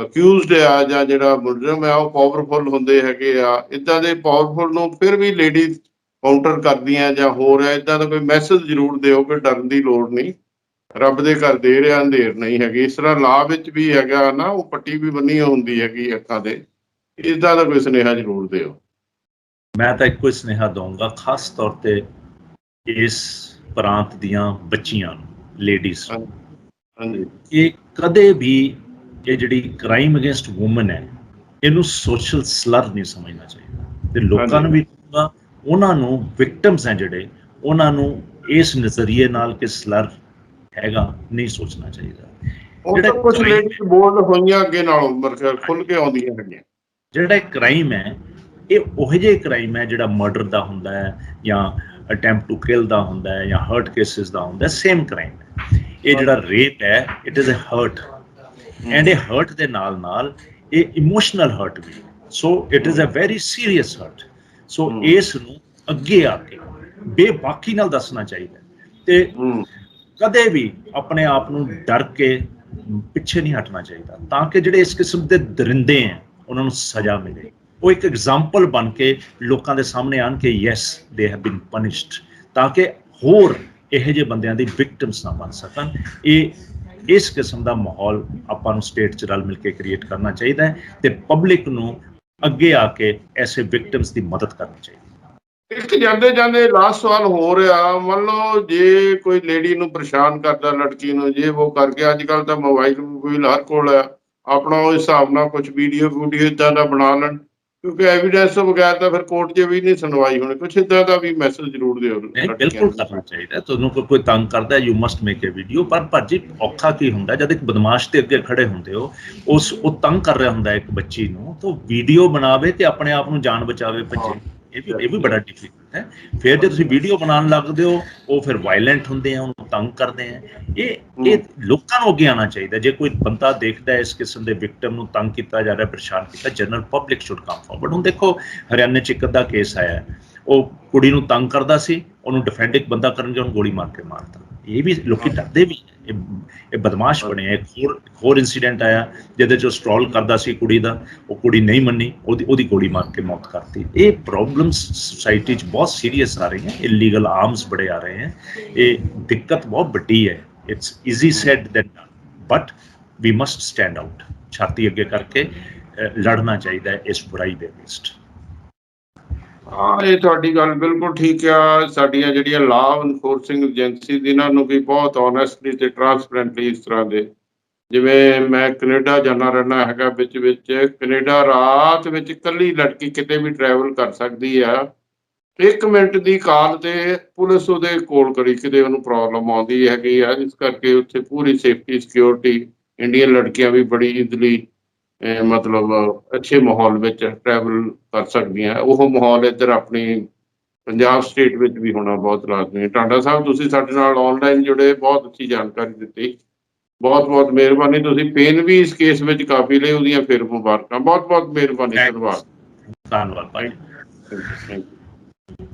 ਅਕਿਊਜ਼ਡ ਆ ਜਾਂ ਜਿਹੜਾ ਮੁਲਜ਼ਮ ਆ ਉਹ ਪਾਵਰਫੁਲ ਹੁੰਦੇ ਹੈਗੇ ਆ। ਇੱਦਾਂ ਦੇ ਪਾਵਰਫੁਲ ਨੂੰ ਫਿਰ ਵੀ ਲੇਡੀਜ਼ ਕਾਊਂਟਰ ਕਰਦੀਆਂ ਜਾਂ ਹੋਰ ਹੈ। ਇੱਦਾਂ ਦਾ ਕੋਈ ਮੈਸੇਜ ਜ਼ਰੂਰ ਦਿਓ ਕਿ ਡਰਨ ਦੀ ਲੋੜ ਨਹੀਂ, ਰੱਬ ਦੇ ਘਰ ਦੇ ਰਿਹਾ ਅੰਧੇਰ ਨਹੀਂ ਹੈਗੀ। ਇਸ ਤਰ੍ਹਾਂ ਲਾਅ ਵਿੱਚ ਵੀ ਹੈਗਾ ਨਾ, ਉਹ ਪੱਟੀ ਵੀ ਬੰਨੀ ਹੁੰਦੀ ਹੈਗੀ ਅੱਖਾਂ ਦੇ। ਇੱਦਾਂ ਦਾ ਕੋਈ ਸੁਨੇਹਾ ਜ਼ਰੂਰ ਦਿਓ।
ਮੈਂ ਤਾਂ ਇੱਕੋ ਹੀ ਸੁਨੇਹਾ ਦਊਂਗਾ, ਖਾਸ ਤੌਰ ਤੇ ਇਸ ਪ੍ਰਾਂਤ ਦੀਆਂ ਬੱਚੀਆਂ ਨੂੰ, ਲੇਡੀਜ਼,
ਹਾਂਜੀ
ਇਹ ਕਦੇ ਵੀ ਇਹ ਜਿਹੜੀ ਕ੍ਰਾਈਮ ਅਗੇਂਸਟ ਵੂਮਨ ਹੈ ਇਹਨੂੰ ਸੋਸ਼ਲ ਸਲਰ ਨਹੀਂ ਸਮਝਣਾ ਚਾਹੀਦਾ। ਤੇ ਲੋਕਾਂ ਨੂੰ ਵੀ ਕਹੂੰਗਾ, ਉਹਨਾਂ ਨੂੰ ਵਿਕਟਮਸ ਹੈ ਜਿਹੜੇ, ਉਹਨਾਂ ਨੂੰ ਇਸ ਨਜ਼ਰੀਏ ਨਾਲ ਕਿ ਸਲਰ ਹੈਗਾ ਨਹੀਂ ਸੋਚਣਾ ਚਾਹੀਦਾ।
ਕੁਝ ਲੇਡੀਜ਼ ਬੋਲਡ ਹੋਈਆਂ ਅੱਗੇ ਨਾਲੋਂ ਖੁੱਲ ਕੇ ਆਉਂਦੀਆਂ ਹੈਗੀਆਂ। ਜਿਹੜਾ
ਕ੍ਰਾਈਮ ਹੈ ਇਹ ਉਹੋ ਜਿਹੇ ਕ੍ਰਾਈਮ ਹੈ ਜਿਹੜਾ ਮਰਡਰ ਦਾ ਹੁੰਦਾ ਹੈ ਜਾਂ ਅਟੈਂਪਟ ਟੂ ਕਿਲ ਦਾ ਹੁੰਦਾ ਹੈ ਜਾਂ ਹਰਟ ਕੇਸਿਸ ਦਾ ਹੁੰਦਾ, ਸੇਮ ਕ੍ਰਾਈਮ ਹੈ। ਇਹ ਜਿਹੜਾ ਰੇਪ ਹੈ it is a hurt, and ਇਹ ਹਰਟ ਦੇ ਨਾਲ ਨਾਲ ਇਹ ਇਮੋਸ਼ਨਲ ਹਰਟ ਵੀ, so it is a very serious hurt. So ਇਸ ਨੂੰ ਅੱਗੇ ਆ ਕੇ ਬੇਬਾਕੀ ਨਾਲ ਦੱਸਣਾ ਚਾਹੀਦਾ ਤੇ ਕਦੇ ਵੀ ਆਪਣੇ ਆਪ ਨੂੰ ਡਰ ਕੇ ਪਿੱਛੇ ਨਹੀਂ ਹਟਣਾ ਚਾਹੀਦਾ, ਤਾਂ ਕਿ ਜਿਹੜੇ ਇਸ ਕਿਸਮ ਦੇ ਦਰਿੰਦੇ ਹੈ ਉਹਨਾਂ ਨੂੰ ਸਜ਼ਾ ਮਿਲੇ, ਉਹ ਇੱਕ ਐਗਜ਼ਾਮਪਲ ਬਣ ਕੇ ਲੋਕਾਂ ਦੇ ਸਾਹਮਣੇ ਆਣ ਕੇ yes they have been punished, ਤਾਂ ਕਿ ਹੋਰ ਇਹੋ ਜਿਹੇ ਬੰਦਿਆਂ ਦੀ ਵਿਕਟਮਸ ਨਾ ਬਣ ਸਕਣ। ਇਸ ਕਿਸਮ ਦਾ ਮਾਹੌਲ ਆਪਾਂ ਨੂੰ ਸਟੇਟ 'ਚ ਰਲ ਮਿਲ ਕੇ ਕ੍ਰੀਏਟ ਕਰਨਾ ਚਾਹੀਦਾ ਹੈ ਤੇ ਪਬਲਿਕ ਨੂੰ ਅੱਗੇ ਆ ਕੇ ਐਸੇ ਵਿਕਟਮਸ ਦੀ ਮਦਦ ਕਰਨੀ ਚਾਹੀਦੀ ਹੈ।
ਇੱਕ ਜਾਂਦੇ ਜਾਂਦੇ ਲਾਸਟ ਸਵਾਲ ਹੋ ਰਿਹਾ, ਮੰਨ ਲਓ ਜੇ ਕੋਈ ਲੇਡੀ ਨੂੰ ਪਰੇਸ਼ਾਨ ਕਰਦਾ, ਲੜਕੀ ਨੂੰ, ਜੇ ਉਹ ਕਰਕੇ, ਅੱਜ ਕੱਲ੍ਹ ਤਾਂ ਮੋਬਾਈਲ ਹਰ ਕੋਲ ਆ, ਆਪਣਾ ਉਹ ਹਿਸਾਬ ਨਾਲ ਕੁਛ ਵੀਡੀਓ ਇੱਦਾਂ ਦਾ ਬਣਾ ਲੈਣ, ਕਿਉਂਕਿ ਐਵੀਡੈਂਸ ਤੋਂ ਬਗੈਰ ਤਾਂ ਫਿਰ ਕੋਰਟ 'ਚ ਵੀ ਨਹੀਂ ਸੁਣਵਾਈ ਹੋਣੀ। ਕੁਛ ਇੱਦਾਂ ਦਾ ਵੀ ਮੈਸੇਜ ਜ਼ਰੂਰ ਦਿਓ।
ਬਿਲਕੁਲ ਕਰਨਾ ਚਾਹੀਦਾ। ਤੁਹਾਨੂੰ ਕੋਈ ਤੰਗ ਕਰਦਾ, you must make A video. ਪਰ ਭਾਜੀ ਔਖਾ ਕੀ ਹੁੰਦਾ, ਜਦ ਇੱਕ ਬਦਮਾਸ਼ ਦੇ ਅੱਗੇ ਖੜੇ ਹੁੰਦੇ ਹੋ, ਉਹ ਤੰਗ ਕਰ ਰਿਹਾ ਹੁੰਦਾ ਇੱਕ ਬੱਚੀ ਨੂੰ, ਤਾਂ ਵੀਡੀਓ ਬਣਾਵੇ ਤੇ ਆਪਣੇ ਆਪ ਨੂੰ ਜਾਨ ਬਚਾਵੇ, ਭੱਜੇ। ਇਹ ਵੀ ਬੜਾ ਡਿਫਿਕਲਟ ਹੈ। ਫਿਰ ਜੇ ਤੁਸੀਂ ਵੀਡੀਓ ਬਣਾਉਣ ਲੱਗਦੇ ਹੋ, ਉਹ ਫਿਰ ਵਾਇਲੈਂਟ ਹੁੰਦੇ ਆ, ਉਹਨੂੰ ਤੰਗ ਕਰਦੇ ਆ। ਇਹ ਲੋਕਾਂ ਨੂੰ ਅੱਗੇ ਆਉਣਾ ਚਾਹੀਦਾ। ਜੇ ਕੋਈ ਬੰਦਾ ਦੇਖਦਾ ਇਸ ਕਿਸਮ ਦੇ ਵਿਕਟਮ ਨੂੰ ਤੰਗ ਕੀਤਾ ਜਾ ਰਿਹਾ, ਪਰੇਸ਼ਾਨ ਕੀਤਾ, general public should come forward. ਹੁਣ ਦੇਖੋ ਹਰਿਆਣੇ 'ਚ ਇੱਕ ਅੱਧਾ ਕੇਸ ਆਇਆ, ਉਹ ਕੁੜੀ ਨੂੰ ਤੰਗ ਕਰਦਾ ਸੀ, ਉਹਨੂੰ ਡਿਫੈਂਡ ਇੱਕ ਬੰਦਾ ਕਰਨਗੇ, ਉਹਨੂੰ ਗੋਲੀ ਮਾਰ ਕੇ ਮਾਰਤਾ। ਇਹ ਵੀ ਲੋਕੀ ਡਰਦੇ ਵੀ, ਇਹ ਬਦਮਾਸ਼ ਬਣੇ। ਇੱਕ ਹੋਰ ਇਨਸੀਡੈਂਟ ਆਇਆ ਜਿਹਦੇ 'ਚ ਉਹ ਸਟ੍ਰੋਲ ਕਰਦਾ ਸੀ ਕੁੜੀ ਦਾ, ਉਹ ਕੁੜੀ ਨਹੀਂ ਮੰਨੀ, ਉਹਦੀ ਗੋਲੀ ਮਾਰ ਕੇ ਮੌਤ ਕਰਤੀ। ਇਹ ਪ੍ਰੋਬਲਮਸ ਸੋਸਾਇਟੀ 'ਚ ਬਹੁਤ ਸੀਰੀਅਸ ਆ ਰਹੀਆਂ, ਇਲੀਗਲ ਆਰਮਸ ਬੜੇ ਆ ਰਹੇ ਹੈ। ਇਹ ਦਿੱਕਤ ਬਹੁਤ ਵੱਡੀ ਹੈ। It's easy said than done, but we must stand out. ਛਾਤੀ ਅੱਗੇ ਕਰਕੇ ਲੜਨਾ ਚਾਹੀਦਾ ਹੈ ਇਸ ਬੁਰਾਈ ਦੇ ਅਗੇਂਸਟ।
ਹਾਂ, ਇਹ ਤੁਹਾਡੀ ਗੱਲ ਬਿਲਕੁਲ ਠੀਕ ਆ। ਸਾਡੀਆਂ ਜਿਹੜੀਆਂ ਲਾਅ ਇਨਫੋਰਸਿੰਗ ਏਜੰਸੀਜ਼, ਇਹਨਾਂ ਨੂੰ ਵੀ ਬਹੁਤ ਓਨੈਸਟਲੀ ਤੇ ਟਰਾਂਸਪੇਰੈਂਟਲੀ, ਇਸ ਤਰ੍ਹਾਂ ਦੇ, ਜਿਵੇਂ ਮੈਂ ਕੈਨੇਡਾ ਜਾਂਦਾ ਰਹਿਣਾ ਹੈਗਾ, ਵਿੱਚ ਕੈਨੇਡਾ ਰਾਤ ਵਿੱਚ ਇਕੱਲੀ ਲੜਕੀ ਕਿਤੇ ਵੀ ਟਰੈਵਲ ਕਰ ਸਕਦੀ ਆ। 1 ਮਿੰਟ ਦੀ ਕਾਲ ਤੇ ਪੁਲਿਸ ਉਹਦੇ ਕੋਲ ਕਰੀ, ਕਿਤੇ ਉਹਨੂੰ ਪ੍ਰੋਬਲਮ ਆਉਂਦੀ ਹੈਗੀ ਆ। ਇਸ ਕਰਕੇ ਉੱਥੇ ਪੂਰੀ ਸੇਫਟੀ ਸਿਕਿਉਰਿਟੀ, ਇੰਡੀਅਨ ਲੜਕੀਆਂ ਵੀ ਬੜੀ ਈਜ਼ਲੀ ਮਤਲਬ ਅੱਛੇ ਮਾਹੌਲ ਵਿੱਚ ਟਰੈਵਲ ਕਰ ਸਕਦੀਆਂ। ਉਹ ਮਾਹੌਲ ਇੱਧਰ ਆਪਣੀ ਪੰਜਾਬ ਸਟੇਟ ਵਿੱਚ ਵੀ ਹੋਣਾ ਬਹੁਤ ਲਾਜ਼ਮੀ ਹੈ। ਟਾਂਡਾ ਸਾਹਿਬ, ਤੁਸੀਂ ਸਾਡੇ ਨਾਲ ਆਨਲਾਈਨ ਜੁੜੇ, ਬਹੁਤ ਅੱਛੀ ਜਾਣਕਾਰੀ ਦਿੱਤੀ। ਬਹੁਤ ਬਹੁਤ ਮਿਹਰਬਾਨੀ। ਤੁਸੀਂ ਪੇਨ ਵੀ ਇਸ ਕੇਸ ਵਿੱਚ ਕਾਫੀ ਲਈ, ਉਹਦੀਆਂ ਫਿਰ ਮੁਬਾਰਕਾਂ। ਬਹੁਤ ਬਹੁਤ ਮਿਹਰਬਾਨੀ। ਧੰਨਵਾਦ।
ਧੰਨਵਾਦ ਭਾਈ।
Thank you.